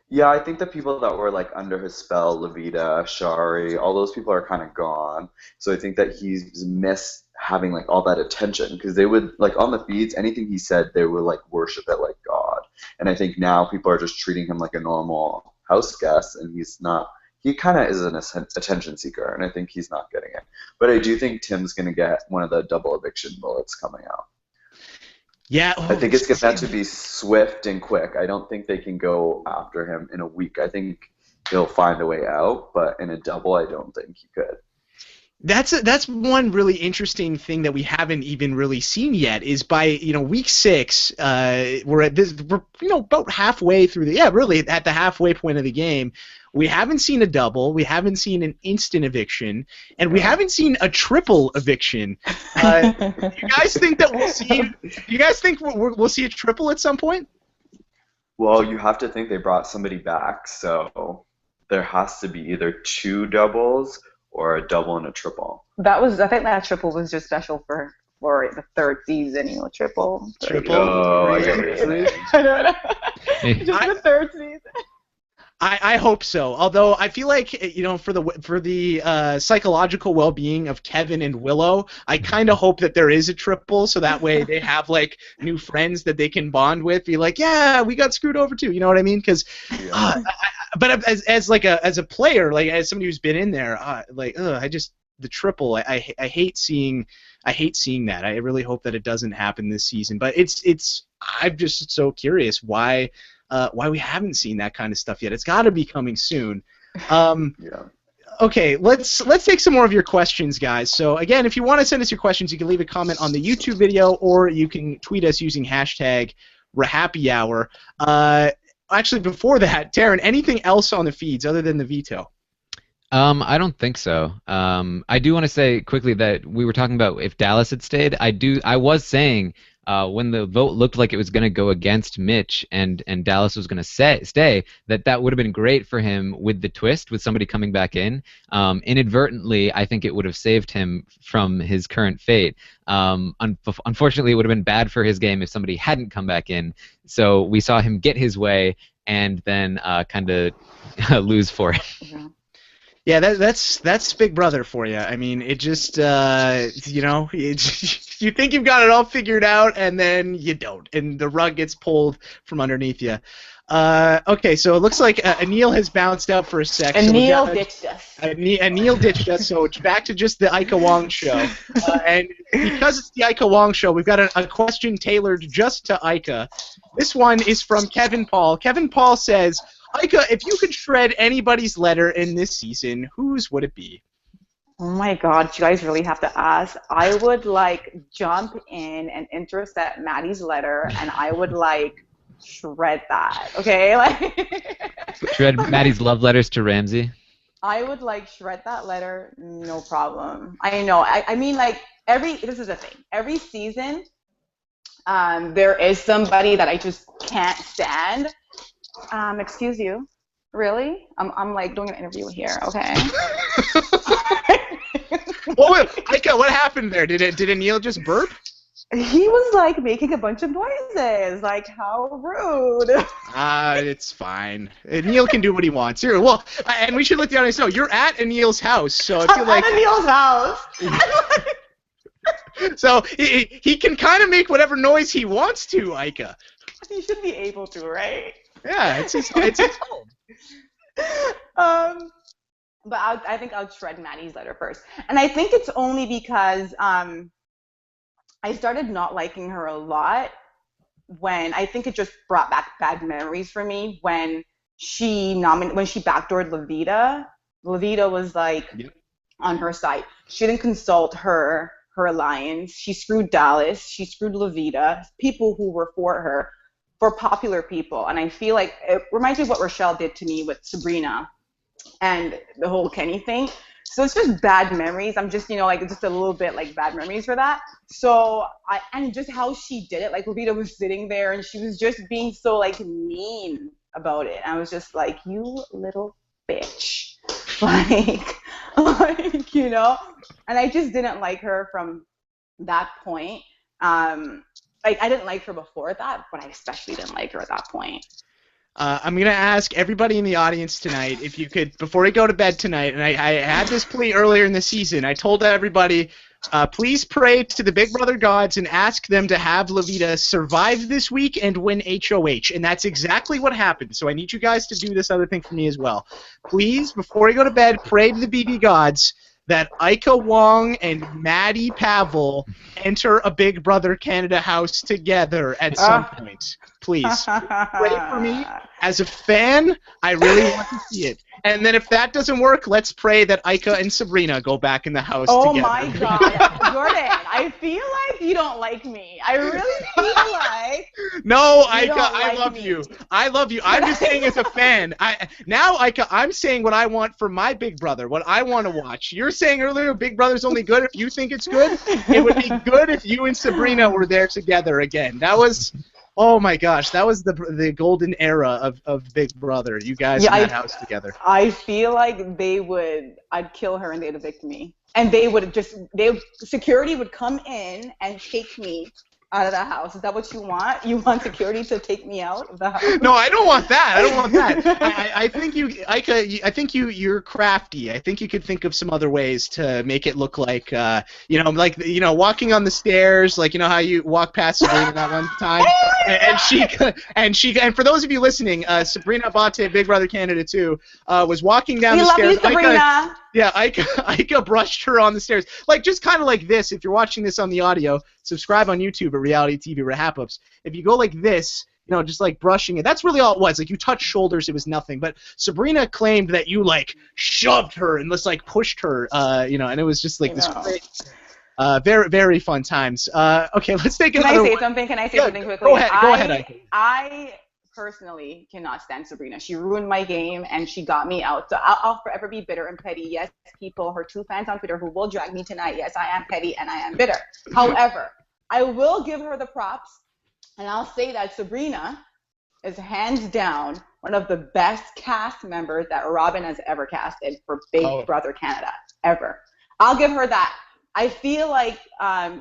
Speaker 4: Yeah, I think the people that were like under his spell, Levita, Shari, all those people are kind of gone. So I think that he's missed having like all that attention because they would like on the feeds, anything he said, they would like worship it like God. And I think now people are just treating him like a normal house guest, and he's not. He kind of is an attention seeker, and I think he's not getting it. But I do think Tim's going to get one of the double eviction bullets coming out.
Speaker 1: Yeah.
Speaker 4: I think it's going to have to be swift and quick. I don't think they can go after him in a week. I think he'll find a way out, but in a double, I don't think he could.
Speaker 1: That's one really interesting thing that we haven't even really seen yet is by week 6 we're about halfway through really at the halfway point of the game. We haven't seen a double, we haven't seen an instant eviction, and we haven't seen a triple eviction. You guys think that we'll see? Do you guys think we'll see a triple at some point?
Speaker 4: Well, you have to think they brought somebody back, so there has to be either 2 doubles or a double and a triple.
Speaker 2: I think that triple was just special for the 3rd season, triple.
Speaker 4: Oh, I get what you're saying.
Speaker 2: I don't know. Just the 3rd season.
Speaker 1: I hope so. Although I feel like for the psychological well-being of Kevin and Willow, I kind of hope that there is a triple, so that way they have like new friends that they can bond with. Be like, yeah, we got screwed over too. You know what I mean? Because, but as a player, like as somebody who's been in there, the triple. I hate seeing that. I really hope that it doesn't happen this season. But I'm just so curious why we haven't seen that kind of stuff yet. It's got to be coming soon. Okay, let's take some more of your questions, guys. So again, if you want to send us your questions, you can leave a comment on the YouTube video, or you can tweet us using hashtag RHAPpy. Actually, before that, Taryn, anything else on the feeds other than the veto?
Speaker 3: I don't think so. I do want to say quickly that we were talking about if Dallas had stayed. I was saying when the vote looked like it was going to go against Mitch and Dallas was going to stay, that would have been great for him with the twist, with somebody coming back in. Inadvertently, I think it would have saved him from his current fate. Unfortunately, it would have been bad for his game if somebody hadn't come back in. So we saw him get his way and then kind of lose for it.
Speaker 1: Yeah, that's Big Brother for you. I mean, it just you think you've got it all figured out, and then you don't, and the rug gets pulled from underneath you. Okay, so it looks like Anil has bounced out for a sec.
Speaker 2: Anil ditched us.
Speaker 1: Anil ditched us, so it's back to just the Ika Wong show. And because it's the Ika Wong show, we've got a question tailored just to Ika. This one is from Kevin Paul. Kevin Paul says, Ika, if you could shred anybody's letter in this season, whose would it be?
Speaker 2: Oh my God, you guys really have to ask. I would jump in and intercept Maddie's letter, and I would shred that. Okay,
Speaker 3: shred Maddie's love letters to Ramsey.
Speaker 2: I would shred that letter, no problem. I know. I mean, this is the thing. Every season, there is somebody that I just can't stand. Excuse you. Really? I'm doing an interview here, okay?
Speaker 1: Ika, what happened there? Did Anil just burp?
Speaker 2: He was making a bunch of noises. How rude.
Speaker 1: It's fine. Anil can do what he wants. Here, well, and we should let the audience know you're at Anil's house, so if
Speaker 2: I'm at Anil's house.
Speaker 1: So he can kind of make whatever noise he wants to, Ika.
Speaker 2: He should be able to, right?
Speaker 1: Yeah, it's his home.
Speaker 2: But I think I'll shred Maddie's letter first. And I think it's only because I started not liking her a lot when I think it just brought back bad memories for me when she backdoored Levita. Levita was on her side. She didn't consult her alliance. She screwed Dallas. She screwed Levita. People who were for her. For popular people, and I feel like it reminds me of what Rochelle did to me with Sabrina and the whole Kenny thing. So it's just bad memories. I'm just, just a little bit bad memories for that. So and just how she did it, Levita was sitting there and she was just being so mean about it. And I was just you little bitch. like, you know, and I just didn't like her from that point. Like, I didn't like her before that, but I especially didn't like her at that point.
Speaker 1: I'm going to ask everybody in the audience tonight if you could, before we go to bed tonight, and I had this plea earlier in the season, I told everybody, please pray to the Big Brother gods and ask them to have Levita survive this week and win HOH, and that's exactly what happened. So I need you guys to do this other thing for me as well. Please, before you go to bed, pray to the BB gods that Ika Wong and Maddie Pavel enter a Big Brother Canada house together at some point. Please. Pray for me. As a fan, I really want to see it. And then if that doesn't work, let's pray that Ika and Sabrina go back in the house together.
Speaker 2: Oh my God. Jordan, I feel like you don't like me. I really feel like
Speaker 1: No, Ika, I love you. I love you. I'm just saying as a fan. Now, Ika, I'm saying what I want for my Big Brother, what I want to watch. You're saying earlier Big Brother's only good if you think it's good. It would be good if you and Sabrina were there together again. That was... Oh my gosh, that was the golden era of Big Brother. You guys in that house together.
Speaker 2: I feel like I'd kill her and they'd evict me. And security would come in and take me out of the house. Is that what you want? You want security to take me out of the house?
Speaker 1: No, I don't want that. I don't want that. I think Ika, I think you're crafty. I think you could think of some other ways to make it look like, walking on the stairs, like, you know how you walk past Sabrina that one time, and for those of you listening, Sabrina Bate, Big Brother Canada 2, was walking down the stairs.
Speaker 2: You, Sabrina.
Speaker 1: Ika brushed her on the stairs. Like, just kind of like this. If you're watching this on the audio, subscribe on YouTube at Reality TV RHAPpups. If you go like this, just like brushing it, that's really all it was. Like, you touched shoulders, it was nothing. But Sabrina claimed that you, like, shoved her and just, like, pushed her, and it was just, like, this great, very, very fun times. Okay, let's take another one.
Speaker 2: Can I say something quickly?
Speaker 1: Go ahead, Ika.
Speaker 2: I personally cannot stand Sabrina. She ruined my game and she got me out. So I'll forever be bitter and petty. Yes, people, her 2 fans on Twitter who will drag me tonight. Yes, I am petty and I am bitter. However, I will give her the props, and I'll say that Sabrina is hands down one of the best cast members that Robin has ever casted for Big Brother Canada, ever. I'll give her that. I feel like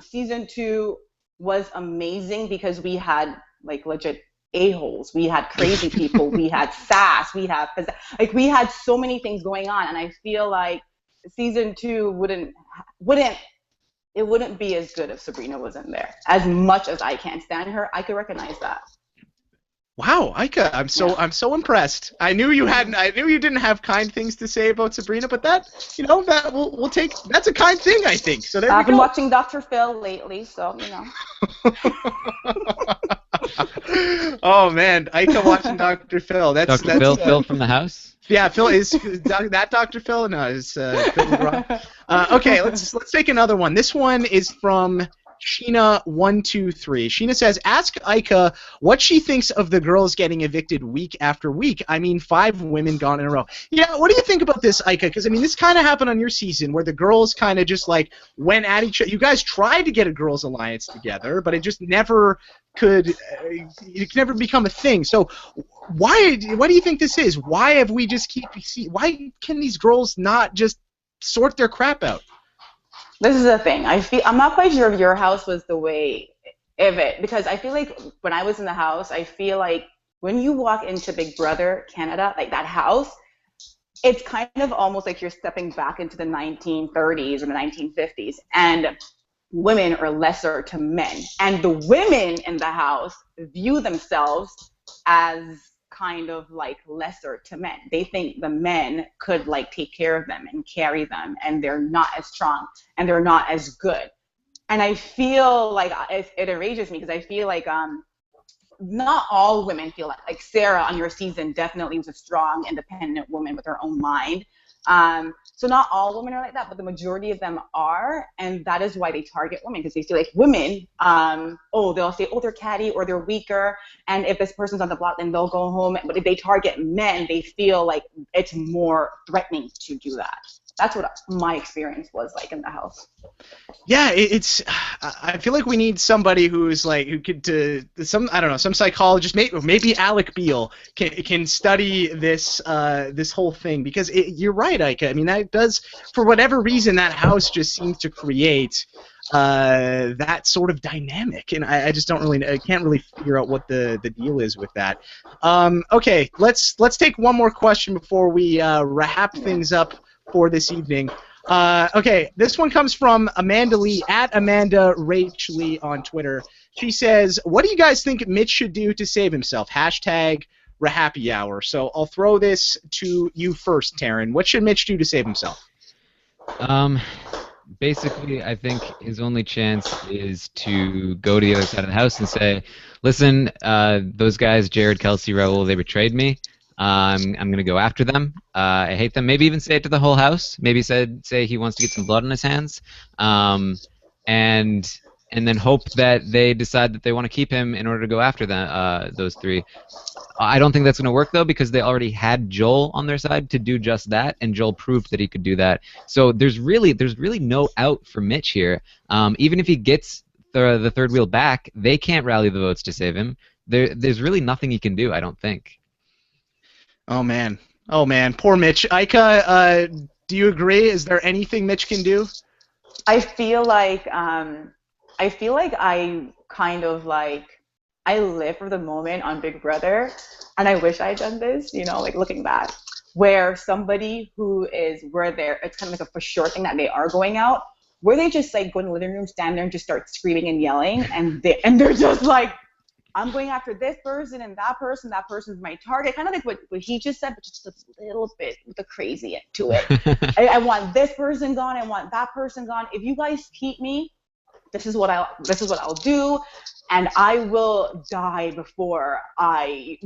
Speaker 2: season 2 was amazing because we had, like, legit a-holes, we had crazy people, we had sass, we had so many things going on, and I feel like season 2 wouldn't be as good if Sabrina wasn't there. As much as I can't stand her, I could recognize that.
Speaker 1: Wow, Ika, I'm so impressed. I knew you didn't have kind things to say about Sabrina, but that we'll take. That's a kind thing, I think. So there we go.
Speaker 2: I've been watching Dr. Phil lately, so
Speaker 1: Oh man, Ika watching Dr. Phil. That's
Speaker 3: Phil from the house.
Speaker 1: Yeah, Phil is that Dr. Phil. No, is Phil. Okay, let's take another one. This one is from Sheena123. Sheena says, ask Ika what she thinks of the girls getting evicted week after week. I mean, 5 women gone in a row. Yeah, what do you think about this, Ika? Because, I mean, this kind of happened on your season where the girls kind of just, like, went at each other. You guys tried to get a girls' alliance together, but it just never could become a thing. So why do you think this is? Why have we just why can these girls not just sort their crap out?
Speaker 2: This is the thing. I'm not quite sure if your house was the way of it, because I feel like when I was in the house, I feel like when you walk into Big Brother Canada, like that house, it's kind of almost like you're stepping back into the 1930s or the 1950s, and women are lesser to men, and the women in the house view themselves as kind of like lesser to men. They think the men could like take care of them and carry them, and they're not as strong and they're not as good. And I feel like it enrages me because I feel like not all women feel like Sarah on your season definitely was a strong, independent woman with her own mind. So not all women are like that, but the majority of them are, and that is why they target women, because they feel like women, they'll say, they're catty or they're weaker, and if this person's on the block, then they'll go home. But if they target men, they feel like it's more threatening to do that. That's what my experience was like in the house.
Speaker 1: Yeah, it's. I feel like we need somebody who's like who could some I don't know, some psychologist, maybe Alec Beal can study this this whole thing, because you're right, Ika. I mean, that does, for whatever reason, that house just seems to create that sort of dynamic, and I just I can't really figure out what the deal is with that. Okay, let's take one more question before we wrap things up for this evening. Okay, this one comes from Amanda Lee, at Amanda Rach Lee on Twitter. She says, what do you guys think Mitch should do to save himself? Hashtag RHAPpy Hour. So I'll throw this to you first, Taryn. What should Mitch do to save himself?
Speaker 3: Basically, I think his only chance is to go to the other side of the house and say, listen, those guys, Jared, Kelsey, Raul, they betrayed me. I'm going to go after them. I hate them. Maybe even say it to the whole house. Maybe say he wants to get some blood on his hands. And then hope that they decide that they want to keep him in order to go after them, those three. I don't think that's going to work, though, because they already had Joel on their side to do just that, and Joel proved that he could do that. So there's really no out for Mitch here. Even if he gets the third wheel back, they can't rally the votes to save him. There's really nothing he can do, I don't think.
Speaker 1: Oh man, poor Mitch. Ika, do you agree? Is there anything Mitch can do?
Speaker 2: I feel like I kind of like, I live for the moment on Big Brother, and I wish I had done this, you know, like looking back, where somebody it's kind of like a for sure thing that they are going out, where they just like go in the living room, stand there, and just start screaming and yelling, and they're just like, I'm going after this person and that person's my target. Kind of like what he just said, but just a little bit with the crazy to it. I want this person gone. I want that person gone. If you guys keep me, this is what I'll do, and I will die before you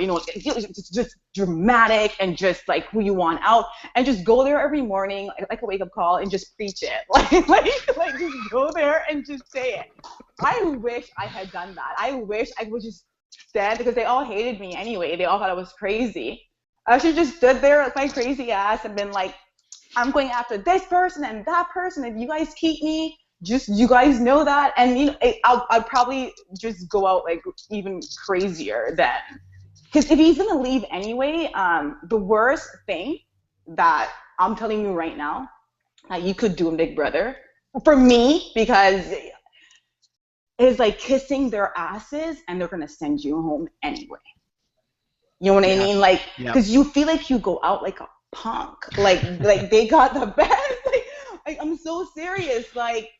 Speaker 2: know, it's just dramatic and just like who you want out, and just go there every morning like a wake up call and just preach it, like just go there and just say it. I wish I had done that. I wish I would just stand, because they all hated me anyway. They all thought I was crazy. I should just stood there with my crazy ass and been like, I'm going after this person and that person. If you guys keep me, just you guys know that, and you know, I'll probably just go out like even crazier then. Because if he's gonna leave anyway, the worst thing that I'm telling you right now that you could do in Big Brother for me, because is like kissing their asses and they're gonna send you home anyway. You know what I mean? Like, because you feel like you go out like a punk. Like they got the best. Like I'm so serious. Like,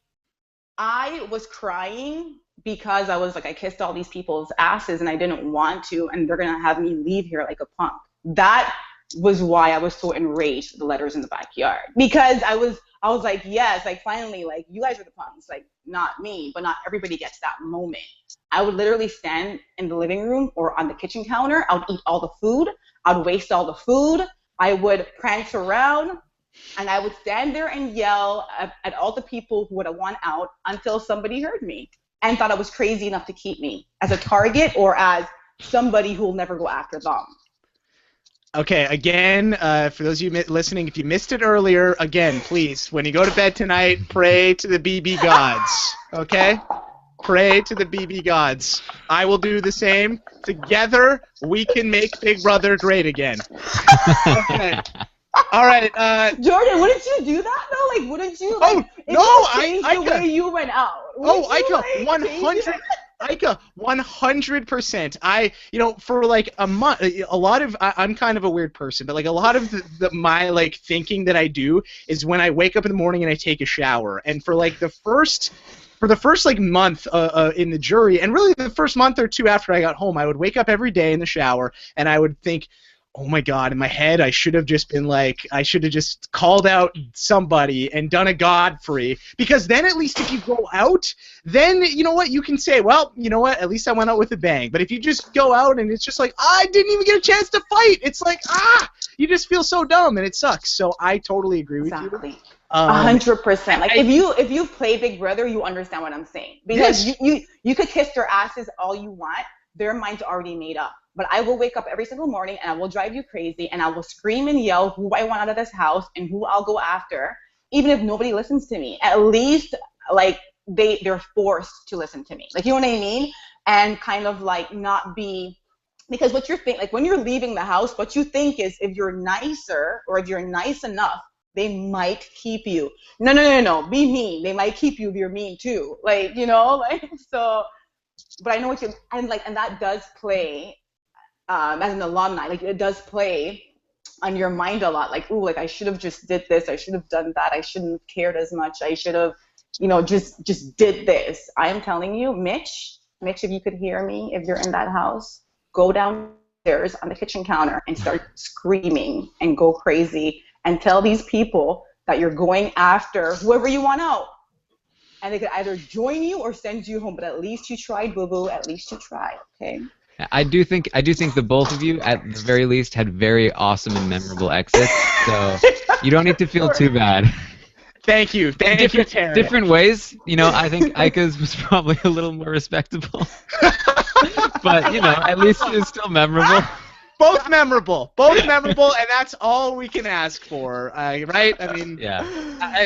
Speaker 2: I was crying because I was like, I kissed all these people's asses and I didn't want to, and they're gonna have me leave here like a punk. That was why I was so enraged with the letters in the backyard, because I was like, yes, like finally, like you guys are the punks, like not me, but not everybody gets that moment. I would literally stand in the living room or on the kitchen counter. I would eat all the food. I would waste all the food. I would prance around, and I would stand there and yell at all the people who would have won out until somebody heard me and thought I was crazy enough to keep me as a target or as somebody who will never go after them.
Speaker 1: Okay, again, for those of you listening, if you missed it earlier, again, please, when you go to bed tonight, pray to the BB gods, okay? Pray to the BB gods. I will do the same. Together, we can make Big Brother great again. Okay. All right.
Speaker 2: Jordan, wouldn't you do that though? Like, wouldn't you? Like, the way you went out.
Speaker 1: Ika, 100. Ika, 100%. For like a month, a lot of I'm kind of a weird person, but like a lot of my like thinking that I do is when I wake up in the morning and I take a shower, and for the first like month in the jury, and really the first month or two after I got home, I would wake up every day in the shower and I would think, oh my God, in my head, I should have just called out somebody and done a Godfrey, because then at least if you go out, then you know what, you can say, well, you know what, at least I went out with a bang. But if you just go out and it's just like, I didn't even get a chance to fight, it's like, you just feel so dumb and it sucks. So I totally agree with you.
Speaker 2: 100%. Like if you play Big Brother, you understand what I'm saying, because you could kiss their asses all you want, their mind's already made up. But I will wake up every single morning and I will drive you crazy and I will scream and yell who I want out of this house and who I'll go after, even if nobody listens to me. At least like they're forced to listen to me. Like, you know what I mean? And kind of like not be, because what you're thinking, like when you're leaving the house, what you think is if you're nicer or if you're nice enough, they might keep you. No. Be mean. They might keep you if you're mean too. Like, you know, like, so, but I know what you, and like, and that does play, as an alumni, like it does play on your mind a lot. Like, ooh, like I should have just did this. I should have done that. I shouldn't have cared as much. I should have, you know, just did this. I am telling you, Mitch, if you could hear me, if you're in that house, go downstairs on the kitchen counter and start screaming and go crazy and tell these people that you're going after whoever you want out. And they could either join you or send you home. But at least you tried, boo-boo. At least you tried, okay?
Speaker 3: I do think the both of you, at the very least, had very awesome and memorable exits. So you don't need to feel too bad.
Speaker 1: Thank you, Taryn.
Speaker 3: Different ways. You know, I think Ika's was probably a little more respectable. But, you know, at least it was still memorable.
Speaker 1: Both memorable, and that's all we can ask for, right? I mean,
Speaker 3: yeah.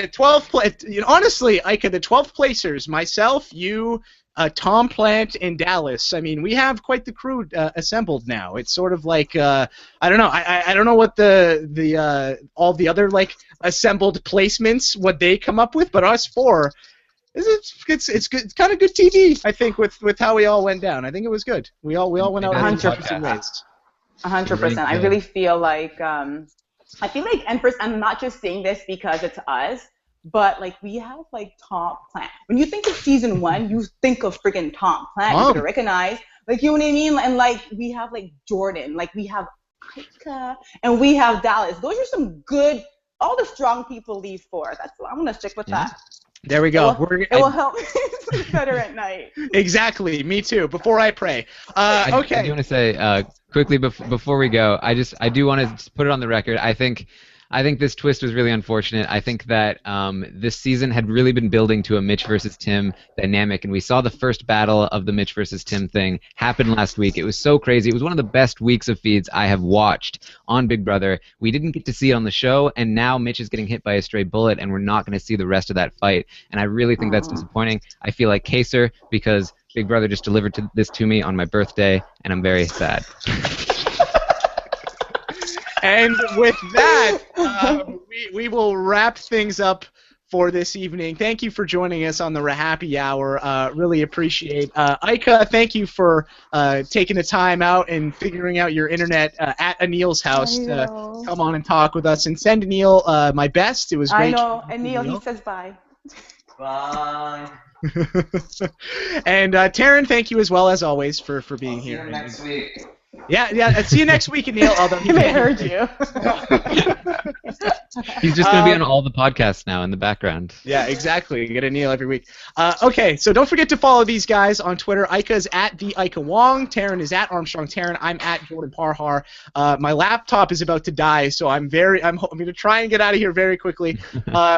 Speaker 1: 12th, you know, honestly, Ika, the 12th placers, myself, you, Tom Plant, and Dallas. I mean, we have quite the crew assembled now. It's sort of like, I don't know, I don't know what the all the other like assembled placements, what they come up with, but us four. It's good. It's kind of good TV, I think, with how we all went down. I think it was good. We all went out 100% ways.
Speaker 2: 100%. I really feel like and I'm not just saying this because it's us, but like we have like Tom Plant. When you think of season 1, you think of freaking Tom Plant. You gotta recognize, like, you know what I mean? And like we have like Jordan, like we have Ika, and we have Dallas. Those are some good. All the strong people leave for. I'm gonna stick with that.
Speaker 1: There we go.
Speaker 2: It will help me sleep better at night.
Speaker 1: Exactly. Me too. Before I pray. Okay.
Speaker 3: I do want to say quickly before we go, I do want to put it on the record. I think this twist was really unfortunate. I think that this season had really been building to a Mitch versus Tim dynamic, and we saw the first battle of the Mitch versus Tim thing happen last week. It was so crazy. It was one of the best weeks of feeds I have watched on Big Brother. We didn't get to see it on the show, and now Mitch is getting hit by a stray bullet, and we're not going to see the rest of that fight. And I really think that's disappointing. I feel like Kaser, because Big Brother just delivered this to me on my birthday, and I'm very sad.
Speaker 1: And with that, we will wrap things up for this evening. Thank you for joining us on the RHAPpy Hour. Really appreciate. Ika, thank you for taking the time out and figuring out your internet at Anil's house to come on and talk with us. And send Anil my best. It was great.
Speaker 2: I know. Anil, he says bye.
Speaker 5: Bye.
Speaker 1: And Taryn, thank you as well as always for being here.
Speaker 5: See you next week.
Speaker 1: Yeah. See you next week, Anil. Although he
Speaker 2: may hurt you.
Speaker 3: He's just going to be on all the podcasts now in the background.
Speaker 1: Yeah, exactly. You get Anil every week. Okay, so don't forget to follow these guys on Twitter. Ika's at the Ika Wong. Taryn is at Armstrong Taryn. I'm at Jordan Parhar. My laptop is about to die, so I'm going to try and get out of here very quickly.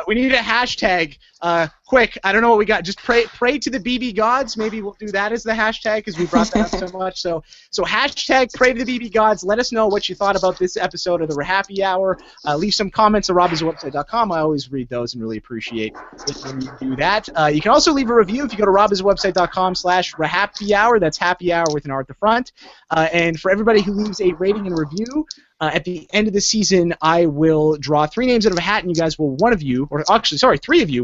Speaker 1: We need a hashtag. Quick, I don't know what we got. Just pray to the BB gods. Maybe we'll do that as the hashtag because we brought that up so much. So hashtag pray to the BB gods. Let us know what you thought about this episode of the RHAPpy Hour. Leave some comments at robhasawebsite.com. I always read those and really appreciate it when you do that. You can also leave a review if you go to robhasawebsite.com/RHAPpy Hour. That's happy hour with an R at the front. And for everybody who leaves a rating and review, at the end of the season, I will draw 3 names out of a hat, and you guys will, 3 of you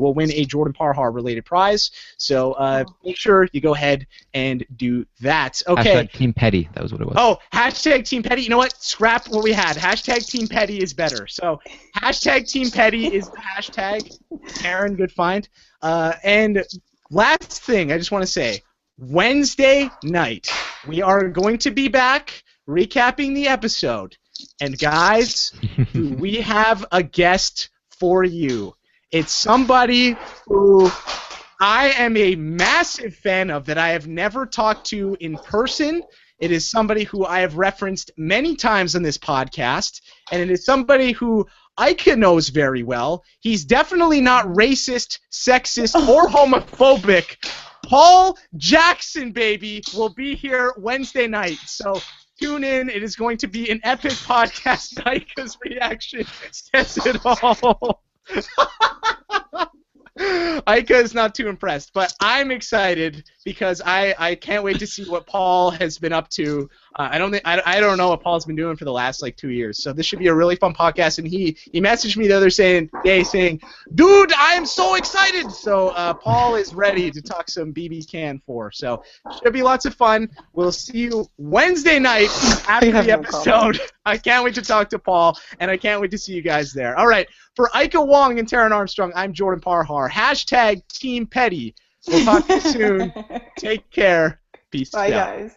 Speaker 1: will win a Jordan Parhar-related prize. So make sure you go ahead and do that. Okay.
Speaker 3: Hashtag Team Petty. That was what it was.
Speaker 1: Oh, hashtag Team Petty. You know what? Scrap what we had. Hashtag Team Petty is better. So hashtag Team Petty is the hashtag. Karen, good find. And last thing I just want to say, Wednesday night, we are going to be back recapping the episode. And guys, we have a guest for you. It's somebody who I am a massive fan of that I have never talked to in person. It is somebody who I have referenced many times on this podcast, and it is somebody who Ika knows very well. He's definitely not racist, sexist, or homophobic, Paul Jackson, baby, will be here Wednesday night. So tune in. It is going to be an epic podcast. Ika's reaction says it all. Ika is not too impressed, but I'm excited because I can't wait to see what Paul has been up to. I don't know what Paul's been doing for the last like 2 years, so this should be a really fun podcast. And he messaged me the other day saying, "Dude, I'm so excited!" So Paul is ready to talk some BBCan 4. So should be lots of fun. We'll see you Wednesday night after the episode. I can't wait to talk to Paul, and I can't wait to see you guys there. All right, for Ika Wong and Taryn Armstrong, I'm Jordan Parhar. # Team Petty. We'll talk to you soon. Take care. Peace
Speaker 2: Bye,
Speaker 1: out.
Speaker 2: guys.